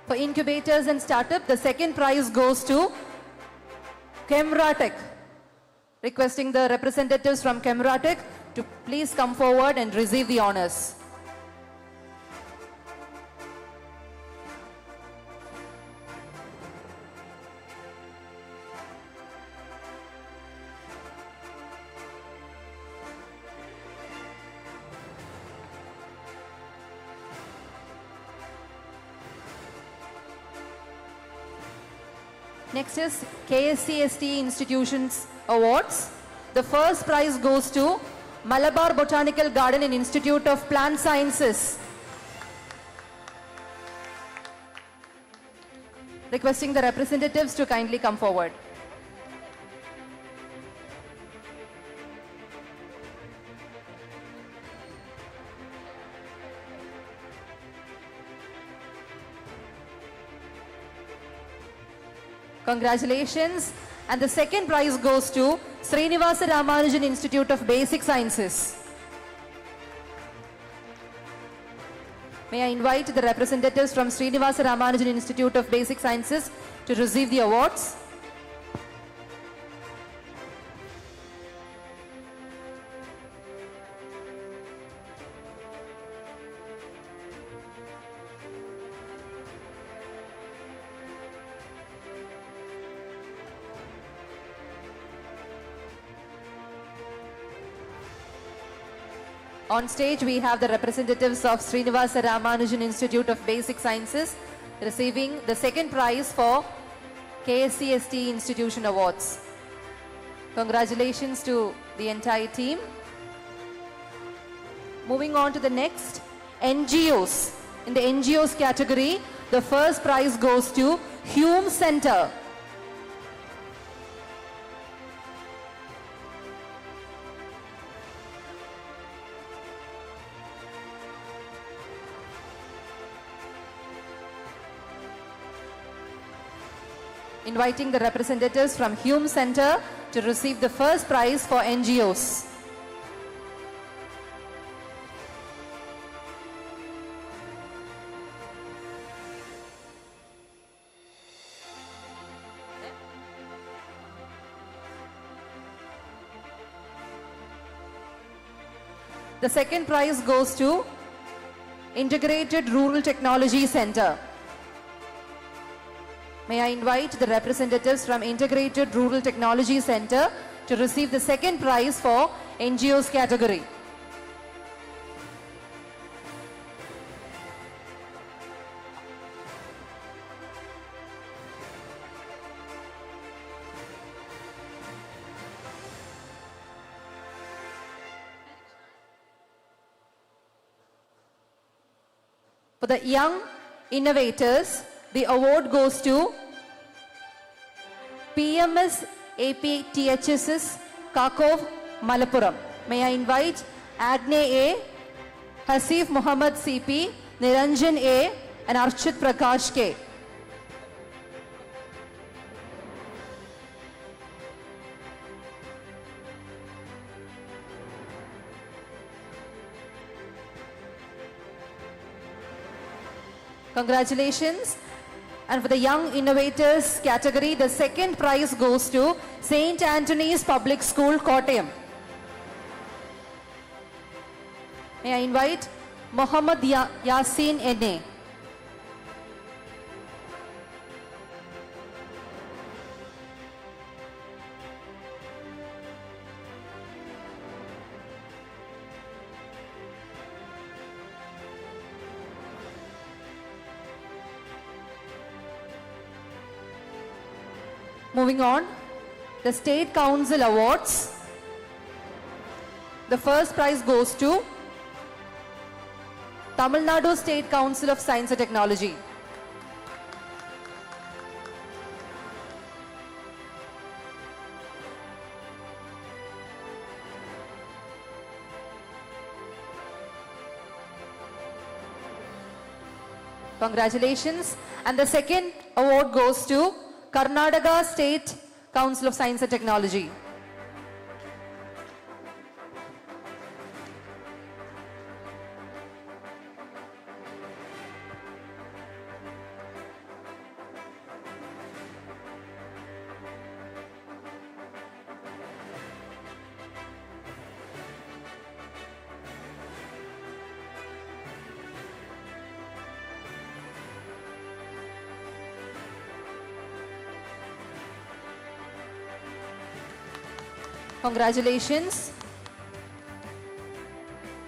For incubators and startup, the second prize goes to Chemratech. Requesting the representatives from Chemratech to please come forward and receive the honors. Next is KSCST Institutions Awards. The first prize goes to Malabar Botanical Garden and Institute of Plant Sciences. Requesting the representatives to kindly come forward. Congratulations. And the second prize goes to Srinivasa Ramanujan Institute of Basic Sciences. May I invite the representatives from Srinivasa Ramanujan Institute of Basic Sciences to receive the awards. On stage, we have the representatives of Srinivasa Ramanujan Institute of Basic Sciences receiving the second prize for KSCST Institution Awards. Congratulations to the entire team. Moving on to the next, NGOs. In the NGOs category, the first prize goes to Hume Center. Inviting the representatives from Hume Center to receive the first prize for NGOs. The second prize goes to Integrated Rural Technology Center. May I invite the representatives from Integrated Rural Technology Center to receive the second prize for NGOs category. For the young innovators, the award goes to PMS APTHSS Kakov Malappuram. May I invite Agne A, Hasif Muhammad CP, Niranjan A and Archit Prakash K. Congratulations. And for the Young Innovators category, the second prize goes to St. Anthony's Public School, Kottayam. May I invite Muhammad Yasin N.A. Moving on, the State Council Awards. The first prize goes to Tamil Nadu State Council of Science and Technology. Congratulations. And the second award goes to Karnataka State Council of Science and Technology. Congratulations.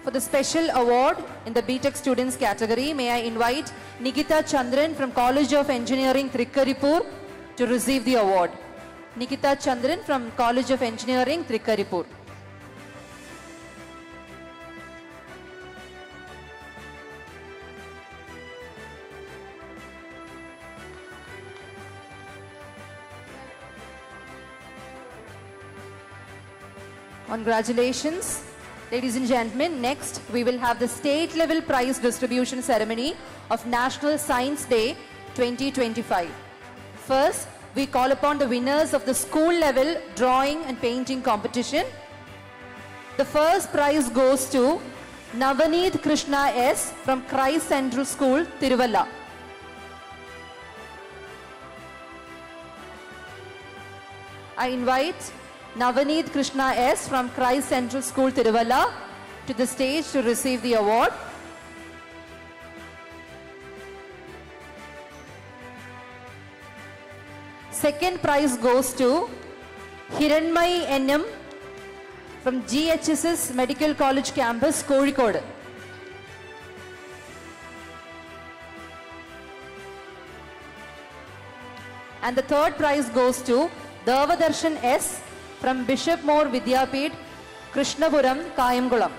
For the special award in the BTech students category, may I invite Nikita Chandran from College of Engineering, Trikkaripur to receive the award. Nikita Chandran from College of Engineering, Trikkaripur. Congratulations. Ladies and gentlemen, next we will have the state level prize distribution ceremony of National Science Day 2025. First, we we call upon the winners of the school level drawing and painting competition. The first prize goes to Navaneet Krishna S. from Christ Central School, Tiruvalla. I invite Navaneet Krishna S. from Christ Central School, Tiruvalla to the stage to receive the award. Second prize goes to Hiranmai NM from GHSS Medical College Campus, Kozhikode. And the third prize goes to Devadarshan S. from Bishop Moore Vidyapeeth, Krishnapuram, Kayamkulam.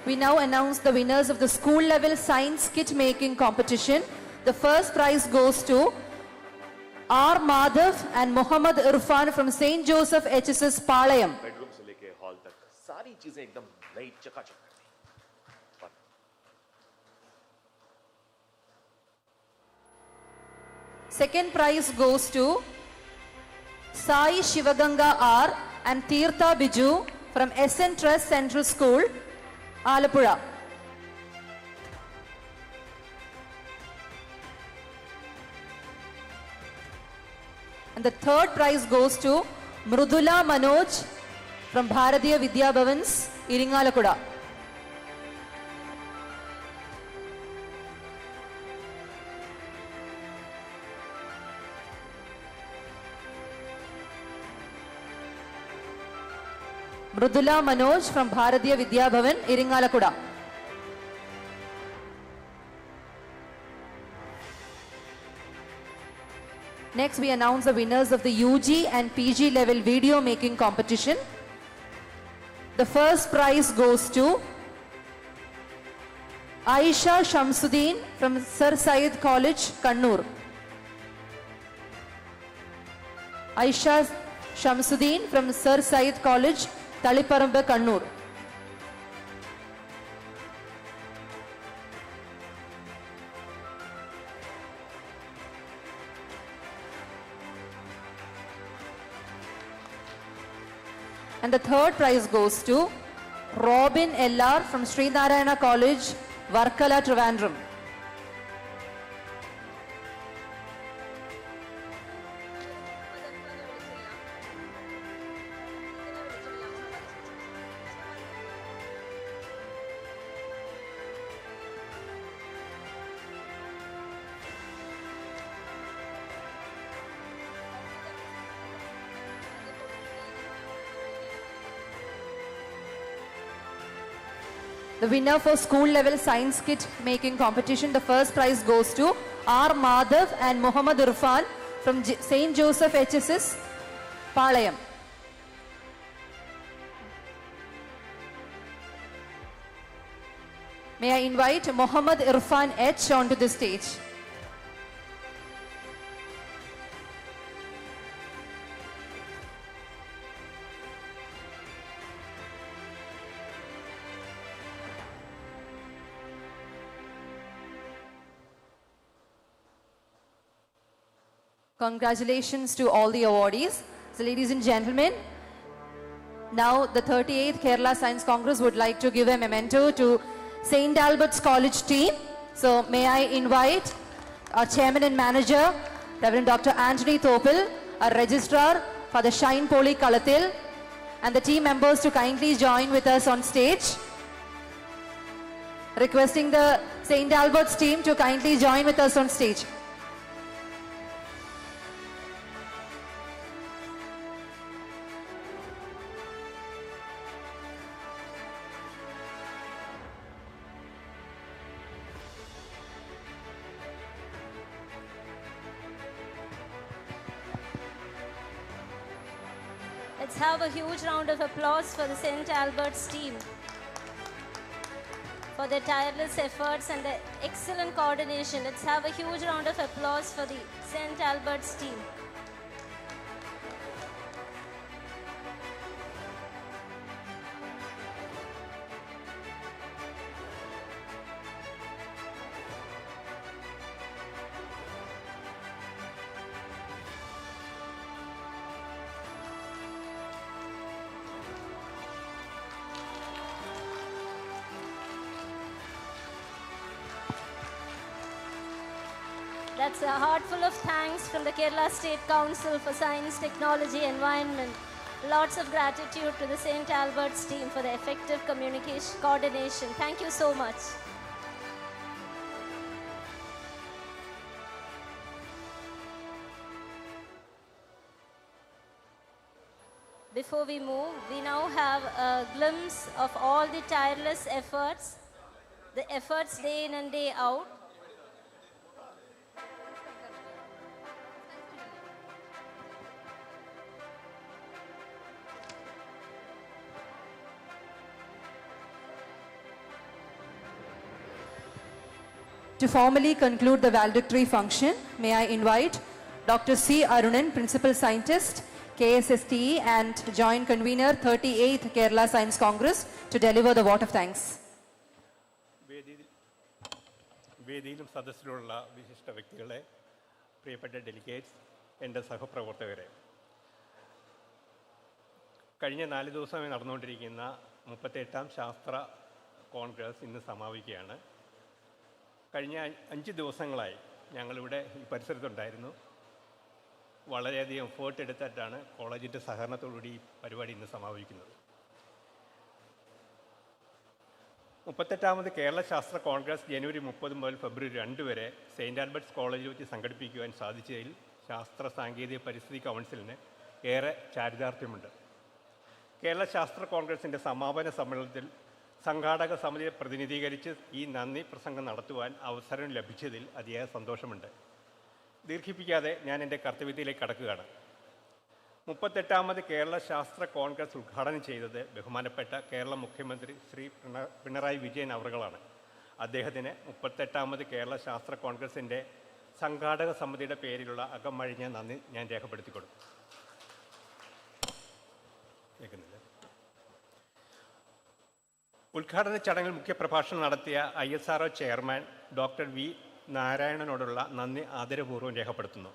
We now announce the winners of the school level science kit making competition. The first prize goes to R. Madhav and Muhammad Irfan from St. Joseph HSS Palayam. Bedroom से लेके hall तक सारी चीजें एकदम नई चकाचक कर दी। Second prize goes to Sai Shivaganga R and Tirtha Biju from SN Trust Central School, Alappuzha. And the third prize goes to Mrudula Manoj from Bharatiya Vidya Bhavans, Iringalakuda. Mrudula Manoj from Bharatiya Vidya Bhavan, Iringalakuda. Next, we announce the winners of the UG and PG level video making competition. The first prize goes to Aisha Shamsuddin from Sir Syed College, Kannur. Aisha Shamsuddin from Sir Syed College, Taliparamba, Kannur. And the third prize goes to Robin LR from Sri Narayana College, Varkala, Trivandrum. The winner for school level science kit making competition, the first prize goes to R. Madhav and Muhammad Irfan from St. Joseph HSS, Palayam. May I invite Muhammad Irfan H onto the stage. Congratulations to all the awardees. So ladies and gentlemen, now the 38th Kerala Science Congress would like to give a memento to St. Albert's College team. So may I invite our chairman and manager, Reverend Dr. Anthony Thopil, our registrar, Father Shine Poli Kalathil, and the team members to kindly join with us on stage. Requesting the St. Albert's team to kindly join with us on stage. Let's have a huge round of applause for the St. Albert's team for their tireless efforts and their excellent coordination. Let's have a huge round of applause for the St. Albert's team. That's a heart full of thanks from the Kerala State Council for Science, Technology, Environment. Lots of gratitude to the St. Albert's team for the effective communication, coordination. Thank you so much. Before we move, we now have a glimpse of all the tireless efforts, the efforts day in and day out. To formally conclude the valedictory function, may I invite Dr. C. Arunan, Principal Scientist, KSSTE and Joint Convener, 38th Kerala Science Congress, to deliver the vote of thanks. വേദിയിലും സദസ്സിലുള്ള വിശിഷ്ട വ്യക്തികളെ, പ്രിയപ്പെട്ട delegates, എൻ്റെ സഹപ്രവർത്തകരെ, കഴിഞ്ഞ 4 ദിവസമായി നടന്നുകൊണ്ടിരിക്കുന്ന 38ാം ശാസ്ത്ര കോൺഗ്രസ് ഇന്ന് സമാപിക്കുകയാണ്. കഴിഞ്ഞ 5 ദിവസങ്ങളായി ഞങ്ങളിവിടെ ഈ പരിസരത്തുണ്ടായിരുന്നു. വളരെയധികം എഫേർട്ട് എടുത്തിട്ടാണ് കോളേജിൻ്റെ സഹകരണത്തോടുകൂടി ഈ പരിപാടി ഇന്ന് സമാപിക്കുന്നത്. 38ാമത് കേരള ശാസ്ത്ര കോൺഗ്രസ് ജനുവരി 30 മുതൽ ഫെബ്രുവരി 2 വരെ സെയിൻറ്റ് ആൽബർട്ട്സ് കോളേജിൽ വെച്ച് സംഘടിപ്പിക്കുവാൻ സാധിച്ചതിൽ ശാസ്ത്ര സാങ്കേതിക പരിസ്ഥിതി കൗൺസിലിന് ഏറെ ചാരിതാർത്ഥ്യമുണ്ട്. കേരള ശാസ്ത്ര കോൺഗ്രസിൻ്റെ സമാപന സമ്മേളനത്തിൽ സംഘാടക സമിതിയെ പ്രതിനിധീകരിച്ച് ഈ നന്ദി പ്രസംഗം നടത്തുവാൻ അവസരം ലഭിച്ചതിൽ അതിയായ സന്തോഷമുണ്ട്. ദീർഘിപ്പിക്കാതെ ഞാൻ എൻ്റെ കർത്തവ്യത്തിലേക്ക് കടക്കുകയാണ്. 38ാമത് കേരള ശാസ്ത്ര കോൺഗ്രസ് ഉദ്ഘാടനം ചെയ്തത് ബഹുമാനപ്പെട്ട കേരള മുഖ്യമന്ത്രി ശ്രീ പിണറായി വിജയൻ അവറുകളാണ്. അദ്ദേഹത്തിന് 38ാമത് കേരള ശാസ്ത്ര കോൺഗ്രസിൻ്റെ സംഘാടക സമിതിയുടെ പേരിലുള്ള അകമഴിഞ്ഞ നന്ദി ഞാൻ രേഖപ്പെടുത്തിക്കൊടുക്കും. കേൾക്കുന്നില്ല. ഉദ്ഘാടന ചടങ്ങിൽ മുഖ്യപ്രഭാഷണം നടത്തിയ ISRO ചെയർമാൻ ഡോക്ടർ വി നാരായണനോടുള്ള നന്ദി ആദരപൂർവ്വം രേഖപ്പെടുത്തുന്നു.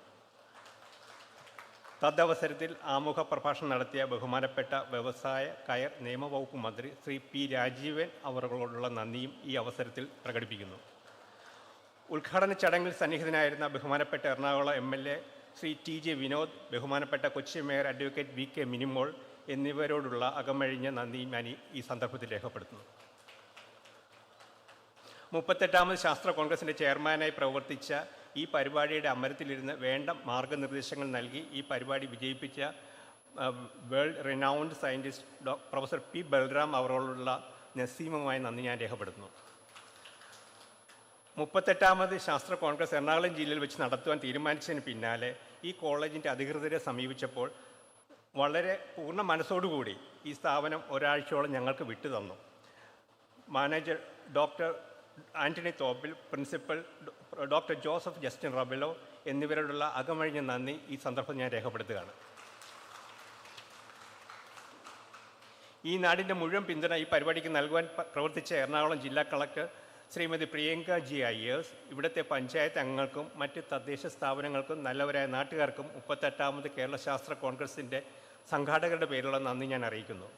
തദവസരത്തിൽ ആമുഖ പ്രഭാഷണം നടത്തിയ ബഹുമാനപ്പെട്ട വ്യവസായ കയർ നിയമവകുപ്പ് മന്ത്രി ശ്രീ പി രാജീവൻ അവരോടുള്ള നന്ദിയും ഈ അവസരത്തിൽ പ്രകടിപ്പിക്കുന്നു. ഉദ്ഘാടന ചടങ്ങിൽ സന്നിഹിതനായിരുന്ന ബഹുമാനപ്പെട്ട എറണാകുളം MLA ശ്രീ TJ വിനോദ്, ബഹുമാനപ്പെട്ട Kochi mayor advocate VK Minimol എന്നിവരോടുള്ള അകമഴിഞ്ഞ നന്ദിയും ഞാൻ ഈ സന്ദർഭത്തിൽ രേഖപ്പെടുത്തുന്നു. 38ാമത് ശാസ്ത്ര കോൺഗ്രസിൻ്റെ ചെയർമാനായി പ്രവർത്തിച്ച ഈ പരിപാടിയുടെ അമരത്തിലിരുന്ന് വേണ്ട മാർഗനിർദ്ദേശങ്ങൾ നൽകി ഈ പരിപാടി വിജയിപ്പിച്ച world renowned scientist professor P. Balram അവരോടുള്ള നസീമമായ നന്ദി ഞാൻ രേഖപ്പെടുത്തുന്നു. 38ാമത് ശാസ്ത്ര കോൺഗ്രസ് എറണാകുളം ജില്ലയിൽ വെച്ച് നടത്തുവാൻ തീരുമാനിച്ചതിന് പിന്നാലെ ഈ കോളേജിൻ്റെ അധികൃതരെ സമീപിച്ചപ്പോൾ വളരെ പൂർണ്ണ മനസ്സോടുകൂടി ഈ സ്ഥാപനം ഒരാഴ്ചയോളം ഞങ്ങൾക്ക് വിട്ടു തന്നു. Manager doctor Antony Thoppil, principal doctor Joseph Justin Rabelo എന്നിവരോടുള്ള അകമഴിഞ്ഞ നന്ദി ഈ സന്ദർഭം ഞാൻ രേഖപ്പെടുത്തുകയാണ്. ഈ നാടിൻ്റെ മുഴുവൻ പിന്തുണ ഈ പരിപാടിക്ക് നൽകുവാൻ പ്രവർത്തിച്ച എറണാകുളം ജില്ലാ കളക്ടർ ശ്രീമതി പ്രിയങ്ക GIS, ഇവിടുത്തെ പഞ്ചായത്ത് അംഗങ്ങൾക്കും മറ്റ് തദ്ദേശ സ്ഥാപനങ്ങൾക്കും നല്ലവരായ നാട്ടുകാർക്കും 38ാമത് കേരള ശാസ്ത്ര കോൺഗ്രസിൻ്റെ സംഘാടകരുടെ പേരിലുള്ള നന്ദി ഞാൻ അറിയിക്കുന്നു.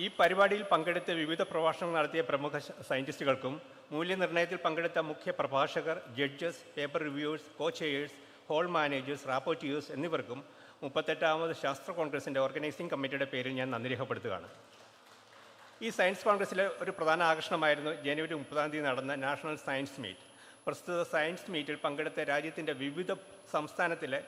ഈ പരിപാടിയിൽ പങ്കെടുത്ത് വിവിധ പ്രഭാഷണങ്ങൾ നടത്തിയ പ്രമുഖ സയൻറ്റിസ്റ്റുകൾക്കും മൂല്യനിർണ്ണയത്തിൽ പങ്കെടുത്ത മുഖ്യ പ്രഭാഷകർ, ജഡ്ജസ്, പേപ്പർ റിവ്യൂവേഴ്സ്, കോ ചെയേഴ്സ്, ഹോൾ മാനേജേഴ്സ്, റാപ്പോർട്ടിയേഴ്സ് എന്നിവർക്കും 38ാമത് ശാസ്ത്ര കോൺഗ്രസിൻ്റെ ഓർഗനൈസിംഗ് കമ്മിറ്റിയുടെ പേരിൽ ഞാൻ നന്ദി രേഖപ്പെടുത്തുകയാണ്. ഈ സയൻസ് കോൺഗ്രസ്സിലെ ഒരു പ്രധാന ആകർഷണമായിരുന്നു ജനുവരി 30-ാം തീയതി നടന്ന നാഷണൽ സയൻസ് മീറ്റ്. പ്രസ്തുത സയൻസ് മീറ്റിൽ പങ്കെടുത്ത രാജ്യത്തിൻ്റെ വിവിധ സംസ്ഥാനത്തിലെ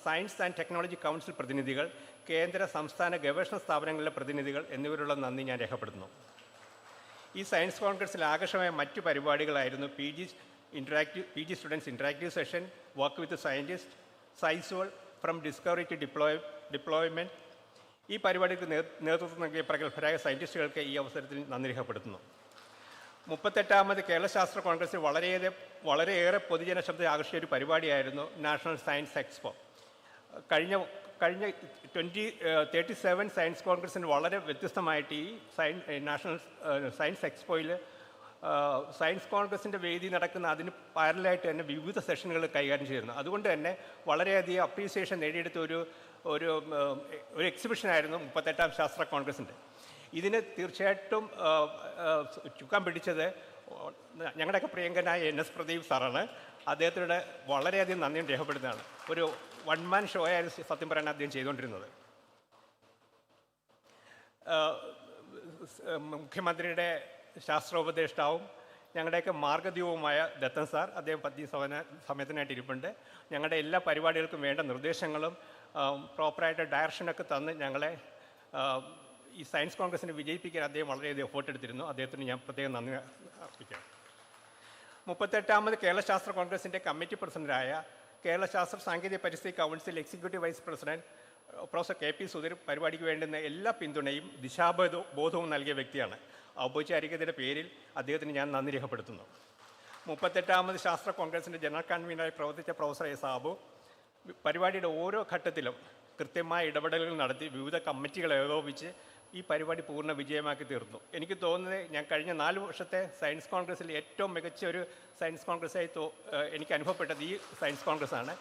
സയൻസ് ആൻഡ് ടെക്നോളജി കൗൺസിൽ പ്രതിനിധികൾ, കേന്ദ്ര സംസ്ഥാന ഗവേഷണ സ്ഥാപനങ്ങളിലെ പ്രതിനിധികൾ എന്നിവരുള്ള നന്ദി ഞാൻ രേഖപ്പെടുത്തുന്നു. ഈ സയൻസ് കോൺഗ്രസ്സിൽ ആകർഷമായ മറ്റു പരിപാടികളായിരുന്നു PG students interactive session, work with scientist, സൈസോൾ ഫ്രം ഡിസ്കവറി ടു ഡിപ്ലോയ്മെൻറ്റ്. ഈ പരിപാടിക്ക് നേതൃത്വം നൽകിയ പ്രഗത്ഭരായ സയൻറ്റിസ്റ്റുകൾക്ക് ഈ അവസരത്തിൽ നന്ദി രേഖപ്പെടുത്തുന്നു. 38ാമത് കേരള ശാസ്ത്ര കോൺഗ്രസ്സിൽ വളരെയേറെ പൊതുജന ശ്രദ്ധ ആകർഷിച്ച ഒരു പരിപാടിയായിരുന്നു നാഷണൽ സയൻസ് എക്സ്പോ. കഴിഞ്ഞ 37 സയൻസ് കോൺഗ്രസ്സിന് വളരെ വ്യത്യസ്തമായിട്ട് ഈ നാഷണൽ സയൻസ് എക്സ്പോയിൽ സയൻസ് കോൺഗ്രസിൻ്റെ വേദി നടക്കുന്ന അതിന് പാരലായിട്ട് തന്നെ വിവിധ സെഷനുകൾ കൈകാര്യം ചെയ്യുന്നു. അതുകൊണ്ട് തന്നെ വളരെയധികം അപ്രീസിയേഷൻ നേടിയെടുത്ത ഒരു എക്സിബിഷനായിരുന്നു 38ാം ശാസ്ത്ര കോൺഗ്രസിൻ്റെ. ഇതിന് തീർച്ചയായിട്ടും ചുക്കാൻ പിടിച്ചത് ഞങ്ങളുടെയൊക്കെ പ്രിയങ്കനായ NS പ്രദീപ് സാറാണ്. അദ്ദേഹത്തിനോട് വളരെയധികം നന്ദിയും രേഖപ്പെടുത്തുന്നതാണ്. ഒരു വൺ മാൻ ഷോ ആയിരുന്നു സത്യം പറയാൻ അദ്ദേഹം ചെയ്തുകൊണ്ടിരുന്നത്. മുഖ്യമന്ത്രിയുടെ ശാസ്ത്രോപദേഷ്ടാവും ഞങ്ങളുടെയൊക്കെ മാർഗദീപവുമായ ദത്തൻ സാർ, അദ്ദേഹം പത്നി സമയത്തിനായിട്ട് ഇരിപ്പുണ്ട്. ഞങ്ങളുടെ എല്ലാ പരിപാടികൾക്കും വേണ്ട നിർദ്ദേശങ്ങളും പ്രോപ്പറായിട്ട് ഡയറക്ഷനൊക്കെ തന്ന് ഞങ്ങളെ ഈ സയൻസ് കോൺഗ്രസിനെ വിജയിപ്പിക്കാൻ അദ്ദേഹം വളരെയധികം എഫേർട്ട് എടുത്തിരുന്നു. അദ്ദേഹത്തിന് ഞാൻ പ്രത്യേകം നന്ദി അർപ്പിക്കാം. 38ാമത് കേരള ശാസ്ത്ര കോൺഗ്രസിൻ്റെ കമ്മിറ്റി പ്രസിഡന്റായ കേരള ശാസ്ത്ര സാങ്കേതിക പരിസ്ഥിതി council executive vice president professor KP Sudheer പരിപാടിക്ക് വേണ്ടുന്ന എല്ലാ പിന്തുണയും ദിശാബോധവും നൽകിയ വ്യക്തിയാണ്. ഔപചാരികതയുടെ പേരിൽ അദ്ദേഹത്തിന് ഞാൻ നന്ദി രേഖപ്പെടുത്തുന്നു. 38ാമത് ശാസ്ത്ര കോൺഗ്രസിൻ്റെ ജനറൽ കൺവീനറായി പ്രവർത്തിച്ച പ്രൊഫസർ സാബു പരിപാടിയുടെ ഓരോ ഘട്ടത്തിലും കൃത്യമായ ഇടപെടലുകൾ നടത്തി വിവിധ കമ്മിറ്റികളെ ഏകോപിപ്പിച്ച് ഈ പരിപാടി പൂർണ്ണ വിജയമാക്കി തീർന്നു. എനിക്ക് തോന്നുന്നത് ഞാൻ കഴിഞ്ഞ 4 വർഷത്തെ സയൻസ് കോൺഗ്രസ്സിൽ ഏറ്റവും മികച്ച ഒരു സയൻസ് കോൺഗ്രസ്സായി എനിക്ക് അനുഭവപ്പെട്ടത് ഈ സയൻസ് കോൺഗ്രസ്സാണ്.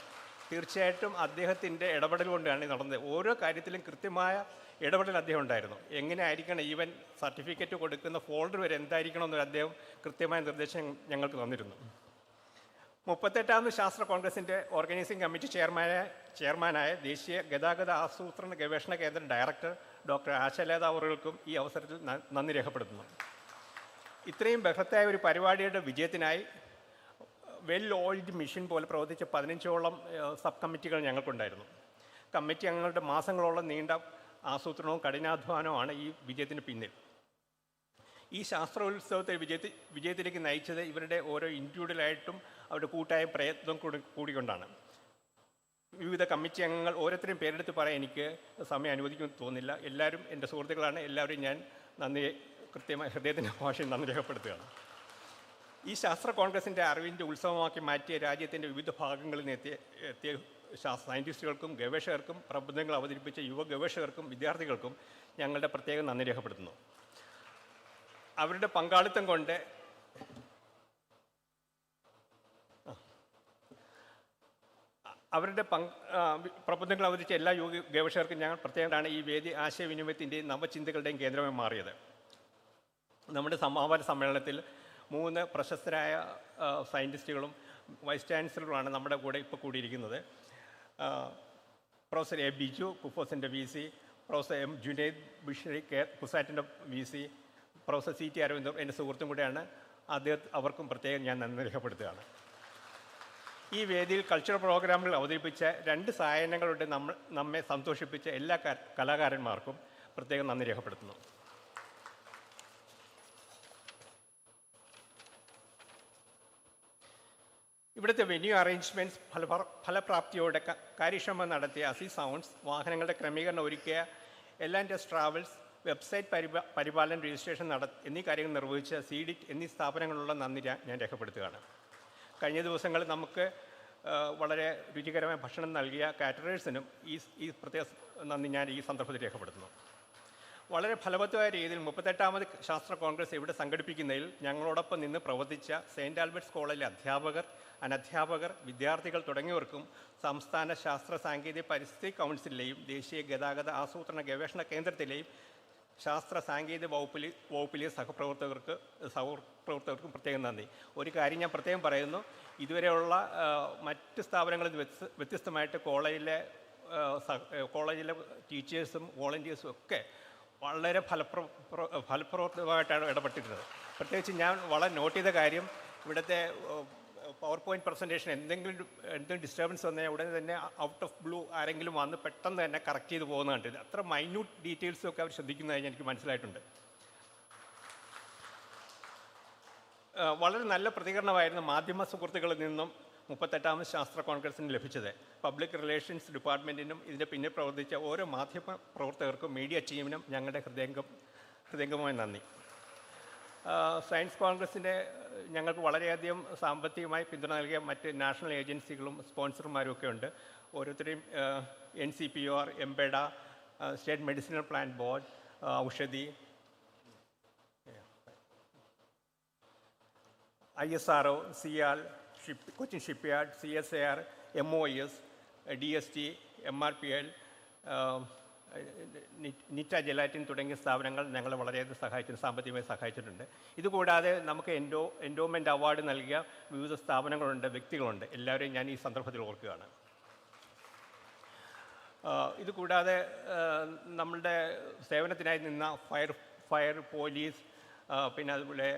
തീർച്ചയായിട്ടും അദ്ദേഹത്തിൻ്റെ ഇടപെടൽ കൊണ്ടാണ് നടന്നത്. ഓരോ കാര്യത്തിലും കൃത്യമായ ഇടപെടൽ അദ്ദേഹം ഉണ്ടായിരുന്നു. എങ്ങനെ ആയിരിക്കണം ഈവൻ സർട്ടിഫിക്കറ്റ് കൊടുക്കുന്ന ഫോൾഡർ വരെ എന്തായിരിക്കണം എന്നൊരു അദ്ദേഹം കൃത്യമായ നിർദ്ദേശം ഞങ്ങൾക്ക് തന്നിരുന്നു. 38ാമത് ശാസ്ത്ര കോൺഗ്രസിൻ്റെ ഓർഗനൈസിംഗ് കമ്മിറ്റി ചെയർമാനായ ദേശീയ ഗതാഗത ആസൂത്രണ ഗവേഷണ കേന്ദ്ര ഡയറക്ടർ ഡോക്ടർ ആശാലത അവർക്കും ഈ അവസരത്തിൽ നന്ദി രേഖപ്പെടുത്തുന്നു. ഇത്രയും ബൃഹത്തായ ഒരു പരിപാടിയുടെ വിജയത്തിനായി വെൽ ഓയിൽഡ് മെഷീൻ പോലെ പ്രവർത്തിച്ച 15ഓളം സബ് കമ്മിറ്റികൾ ഞങ്ങൾക്കുണ്ടായിരുന്നു. കമ്മിറ്റി അംഗങ്ങളുടെ മാസങ്ങളോളം നീണ്ട ആസൂത്രണവും കഠിനാധ്വാനവുമാണ് ഈ വിജയത്തിന് പിന്നിൽ. ഈ ശാസ്ത്രോത്സവത്തെ വിജയത്തിലേക്ക് നയിച്ചത് ഇവരുടെ ഓരോ ഇൻഡിവിജ്വലായിട്ടും അവരുടെ കൂട്ടായ പ്രയത്നം കൂടിക്കൊണ്ടാണ്. വിവിധ കമ്മിറ്റി അംഗങ്ങൾ ഓരോരുത്തരും പേരെടുത്ത് പറയാൻ എനിക്ക് സമയം അനുവദിക്കുമെന്ന് തോന്നുന്നില്ല. എല്ലാവരും എൻ്റെ സുഹൃത്തുക്കളാണ്. എല്ലാവരും ഞാൻ കൃത്യമായ ഹൃദയത്തിൻ്റെ ഭാഷയിൽ നന്ദി രേഖപ്പെടുത്തുകയാണ്. ഈ ശാസ്ത്ര കോൺഗ്രസിൻ്റെ അറിവിൻ്റെ ഉത്സവമാക്കി മാറ്റിയ രാജ്യത്തിൻ്റെ വിവിധ ഭാഗങ്ങളിൽ നിന്ന് എത്തിയ സയൻറ്റിസ്റ്റുകൾക്കും ഗവേഷകർക്കും പ്രബന്ധങ്ങൾ അവതരിപ്പിച്ച യുവ ഗവേഷകർക്കും വിദ്യാർത്ഥികൾക്കും ഞങ്ങളുടെ പ്രത്യേകം നന്ദി രേഖപ്പെടുത്തുന്നു. അവരുടെ പങ്കാളിത്തം കൊണ്ട് പ്രബന്ധങ്ങൾ അവതരിച്ച എല്ലാ യുവ ഗവേഷകർക്കും ഞങ്ങൾ പ്രത്യേകമാണ് ഈ വേദി ആശയവിനിമയത്തിൻ്റെയും നവചിന്തകളുടെയും കേന്ദ്രമായി മാറിയത്. നമ്മുടെ സമാപന സമ്മേളനത്തിൽ 3 പ്രശസ്തരായ സയൻറ്റിസ്റ്റുകളും വൈസ് ചാൻസലറുമാണ് നമ്മുടെ കൂടെ ഇപ്പോൾ കൂടിയിരിക്കുന്നത്. Professor A. ബിജു, കുഫോസിൻ്റെ VC, professor M. Junaid Bishri, കുസാറ്റിൻ്റെ VC, പ്രൊഫസർ CT അരവിന്ദർ എൻ്റെ സുഹൃത്തും കൂടെയാണ്. അവർക്കും പ്രത്യേകം ഞാൻ നന്ദി രേഖപ്പെടുത്തുകയാണ്. ഈ വേദിയിൽ കൾച്ചറൽ പ്രോഗ്രാമുകൾ അവതരിപ്പിച്ച 2 സായാഹ്നങ്ങളുടെ നമ്മെ സന്തോഷിപ്പിച്ച എല്ലാ കലാകാരന്മാർക്കും പ്രത്യേകം നന്ദി രേഖപ്പെടുത്തുന്നു. ഇവിടുത്തെ വെന്യൂ അറേഞ്ച്മെൻറ്റ്സ് ഫലപ്രാപ്തിയോടെ കാര്യക്ഷമം നടത്തിയ അസീസ് സൗണ്ട്സ്, വാഹനങ്ങളുടെ ക്രമീകരണം ഒരുക്കിയ എലാൻഡസ് ട്രാവൽസ്, വെബ്സൈറ്റ് പരിപാലനം രജിസ്ട്രേഷൻ എന്നീ കാര്യങ്ങൾ നിർവഹിച്ച CDIT എന്നീ സ്ഥാപനങ്ങളുള്ള നന്ദി ഞാൻ രേഖപ്പെടുത്തുകയാണ്. കഴിഞ്ഞ ദിവസങ്ങളിൽ നമുക്ക് വളരെ രുചികരമായ ഭക്ഷണം നൽകിയ കാറ്ററേഴ്സിനും ഈ പ്രത്യേക നന്ദി ഞാൻ ഈ സന്ദർഭത്തിൽ രേഖപ്പെടുത്തുന്നു. വളരെ ഫലവത്തായ രീതിയിൽ 38ാമത് ശാസ്ത്ര കോൺഗ്രസ് ഇവിടെ സംഘടിപ്പിക്കുന്നതിൽ ഞങ്ങളോടൊപ്പം നിന്ന് പ്രവർത്തിച്ച സെയിൻറ്റ് ആൽബർട്ട്സ് കോളേജിലെ അധ്യാപകർ, അനധ്യാപകർ, വിദ്യാർത്ഥികൾ തുടങ്ങിയവർക്കും സംസ്ഥാന ശാസ്ത്ര സാങ്കേതിക പരിസ്ഥിതി കൗൺസിലിലെയും ദേശീയ ഗതാഗത ആസൂത്രണ ഗവേഷണ കേന്ദ്രത്തിലെയും ശാസ്ത്ര സാങ്കേതിക വകുപ്പിലെ സഹപ്രവർത്തകർക്കും പ്രത്യേകം നന്ദി. ഒരു കാര്യം ഞാൻ പ്രത്യേകം പറയുന്നു, ഇതുവരെയുള്ള മറ്റ് സ്ഥാപനങ്ങളിൽ വ്യത്യസ്തമായിട്ട് കോളേജിലെ ടീച്ചേഴ്സും വോളണ്ടിയേഴ്സും ഒക്കെ വളരെ ഫലപ്രദമായിട്ടാണ് ഇടപെട്ടിരുന്നത്. പ്രത്യേകിച്ച് ഞാൻ വളരെ നോട്ട് ചെയ്ത കാര്യം, ഇവിടുത്തെ പവർ പോയിൻറ്റ് പ്രസൻറ്റേഷൻ എന്തെങ്കിലും ഡിസ്റ്റർബൻസ് വന്നാൽ ഉടനെ തന്നെ ഔട്ട് ഓഫ് ബ്ലൂ ആരെങ്കിലും വന്ന് പെട്ടെന്ന് തന്നെ കറക്റ്റ് ചെയ്ത് പോകുന്ന കണ്ടില്ല. അത്ര മൈന്യൂട്ട് ഡീറ്റെയിൽസും ഒക്കെ അവർ ശ്രദ്ധിക്കുന്നതായി എനിക്ക് മനസ്സിലായിട്ടുണ്ട്. വളരെ നല്ല പ്രതികരണമായിരുന്നു മാധ്യമ സുഹൃത്തുക്കളിൽ നിന്നും 38ാമത് ശാസ്ത്ര കോൺഗ്രസിന് ലഭിച്ചത്. പബ്ലിക് റിലേഷൻസ് ഡിപ്പാർട്ട്മെൻറ്റിനും ഇതിൻ്റെ പിന്നിൽ പ്രവർത്തിച്ച ഓരോ മാധ്യമ പ്രവർത്തകർക്കും മീഡിയ ടീമിനും ഞങ്ങളുടെ ഹൃദയംഗമായ നന്ദി. സയൻസ് കോൺഗ്രസിൻ്റെ ഞങ്ങൾക്ക് വളരെയധികം സാമ്പത്തികമായി പിന്തുണ നൽകിയ മറ്റ് നാഷണൽ ഏജൻസികളും സ്പോൺസർമാരും ഒക്കെ ഉണ്ട്. ഓരോരുത്തരെയും NCPR, എംബെഡ, state medicinal plant board, Oushadhi, ISRO, CIAL, Cochin shipyard, CSIR, MOES, DST, MRPL, Nitta Gelatin തുടങ്ങിയ സ്ഥാപനങ്ങൾ ഞങ്ങളെ വളരെയധികം സഹായിച്ചിട്ടുണ്ട്, സാമ്പത്തികമായി സഹായിച്ചിട്ടുണ്ട്. ഇതുകൂടാതെ നമുക്ക് എൻഡോമെൻ്റ് അവാർഡ് നൽകിയ വിവിധ സ്ഥാപനങ്ങളുണ്ട്, വ്യക്തികളുണ്ട്. എല്ലാവരെയും ഞാൻ ഈ സന്ദർഭത്തിൽ ഓർക്കുകയാണ്. ഇതുകൂടാതെ നമ്മളുടെ സേവനത്തിനായി നിന്ന ഫയർ, പോലീസ്, പിന്നെ അതുപോലെ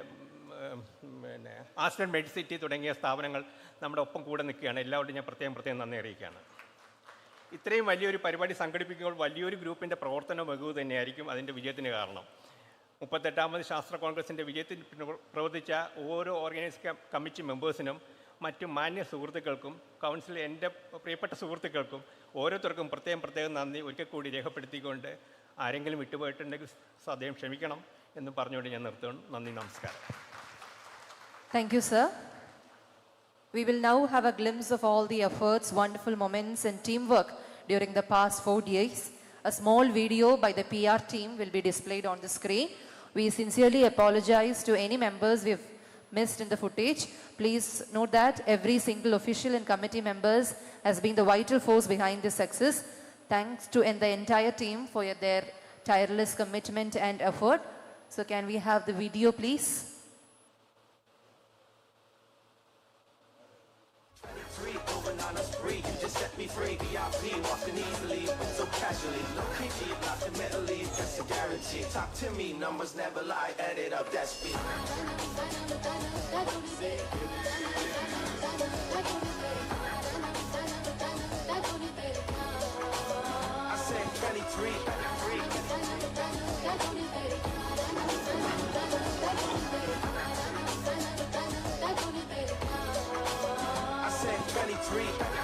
പിന്നെ ആസ്റ്റൺ മെഡിസിറ്റി തുടങ്ങിയ സ്ഥാപനങ്ങൾ നമ്മുടെ ഒപ്പം കൂടെ നിൽക്കുകയാണ്. എല്ലാവരോടും ഞാൻ പ്രത്യേകം നന്ദി അറിയിക്കുകയാണ്. ഇത്രയും വലിയൊരു പരിപാടി സംഘടിപ്പിക്കുമ്പോൾ വലിയൊരു ഗ്രൂപ്പിൻ്റെ പ്രവർത്തന മികവ് തന്നെയായിരിക്കും അതിൻ്റെ വിജയത്തിന് കാരണം. 38ാമത് ശാസ്ത്ര കോൺഗ്രസിൻ്റെ വിജയത്തിന് പ്രവർത്തിച്ച ഓരോ ഓർഗനൈസിംഗ് കമ്മിറ്റി മെമ്പേഴ്സിനും മറ്റു മാന്യ സുഹൃത്തുക്കൾക്കും കൗൺസിൽ എൻ്റെ പ്രിയപ്പെട്ട സുഹൃത്തുക്കൾക്കും ഓരോരുത്തർക്കും പ്രത്യേകം നന്ദി ഒരിക്കൽ കൂടി രേഖപ്പെടുത്തിക്കൊണ്ട് ആരെങ്കിലും വിട്ടുപോയിട്ടുണ്ടെങ്കിൽ സദയം ക്ഷമിക്കണം എന്ന് പറഞ്ഞുകൊണ്ട് ഞാൻ നിർത്തുന്നു. നന്ദി, നമസ്കാരം. Thank you, sir. We will now have a glimpse of all the efforts, wonderful moments and teamwork during the past 4 days. A small video by the PR team will be displayed on the screen. We sincerely apologize to any members we have missed in the footage. Please note that every single official and committee members has been the vital force behind this success. Thanks to the entire team for their tireless commitment and effort. So can we have the video, please? Set me free, VIP, walking easily, so casually, no creepy, not the mentally, that's a guarantee. Talk to me, numbers never lie, add it up, that's me. I said 23, I said 23.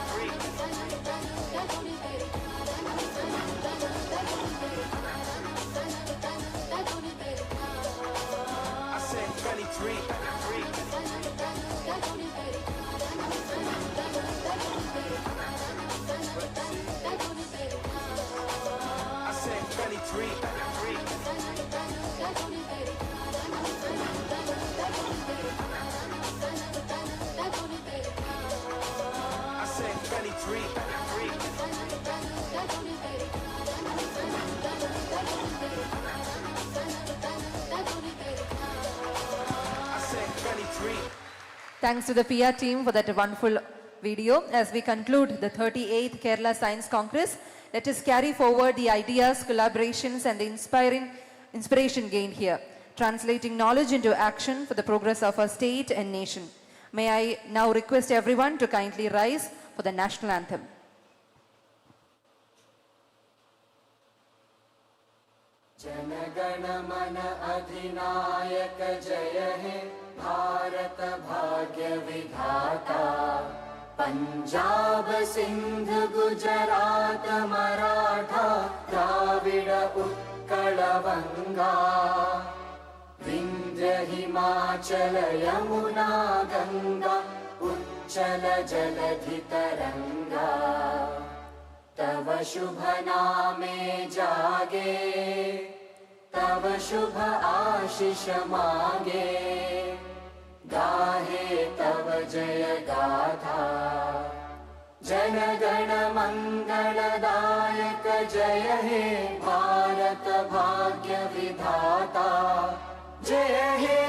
Thanks to the PR team for that wonderful video. As we conclude the 38th Kerala Science Congress, let us carry forward the ideas, collaborations and the inspiration gained here, translating knowledge into action for the progress of our state and nation. May I now request everyone to kindly rise for the national anthem. Janagana mana adhinayaka jaya hai, Bharat bhagya vidhata. Punjab Sindh Gujarat Maratha, Dravida Utkala Vanga. Vindhya Himachala Yamuna Ganga, Uchchala Jaladhi Taranga. Tava Shubha Name Jage, Tava Shubha Ashish Mange. गाहे तव जय गाथा, जनगण मंगलदायक जय हे भारत भाग्य विधाता, जय हे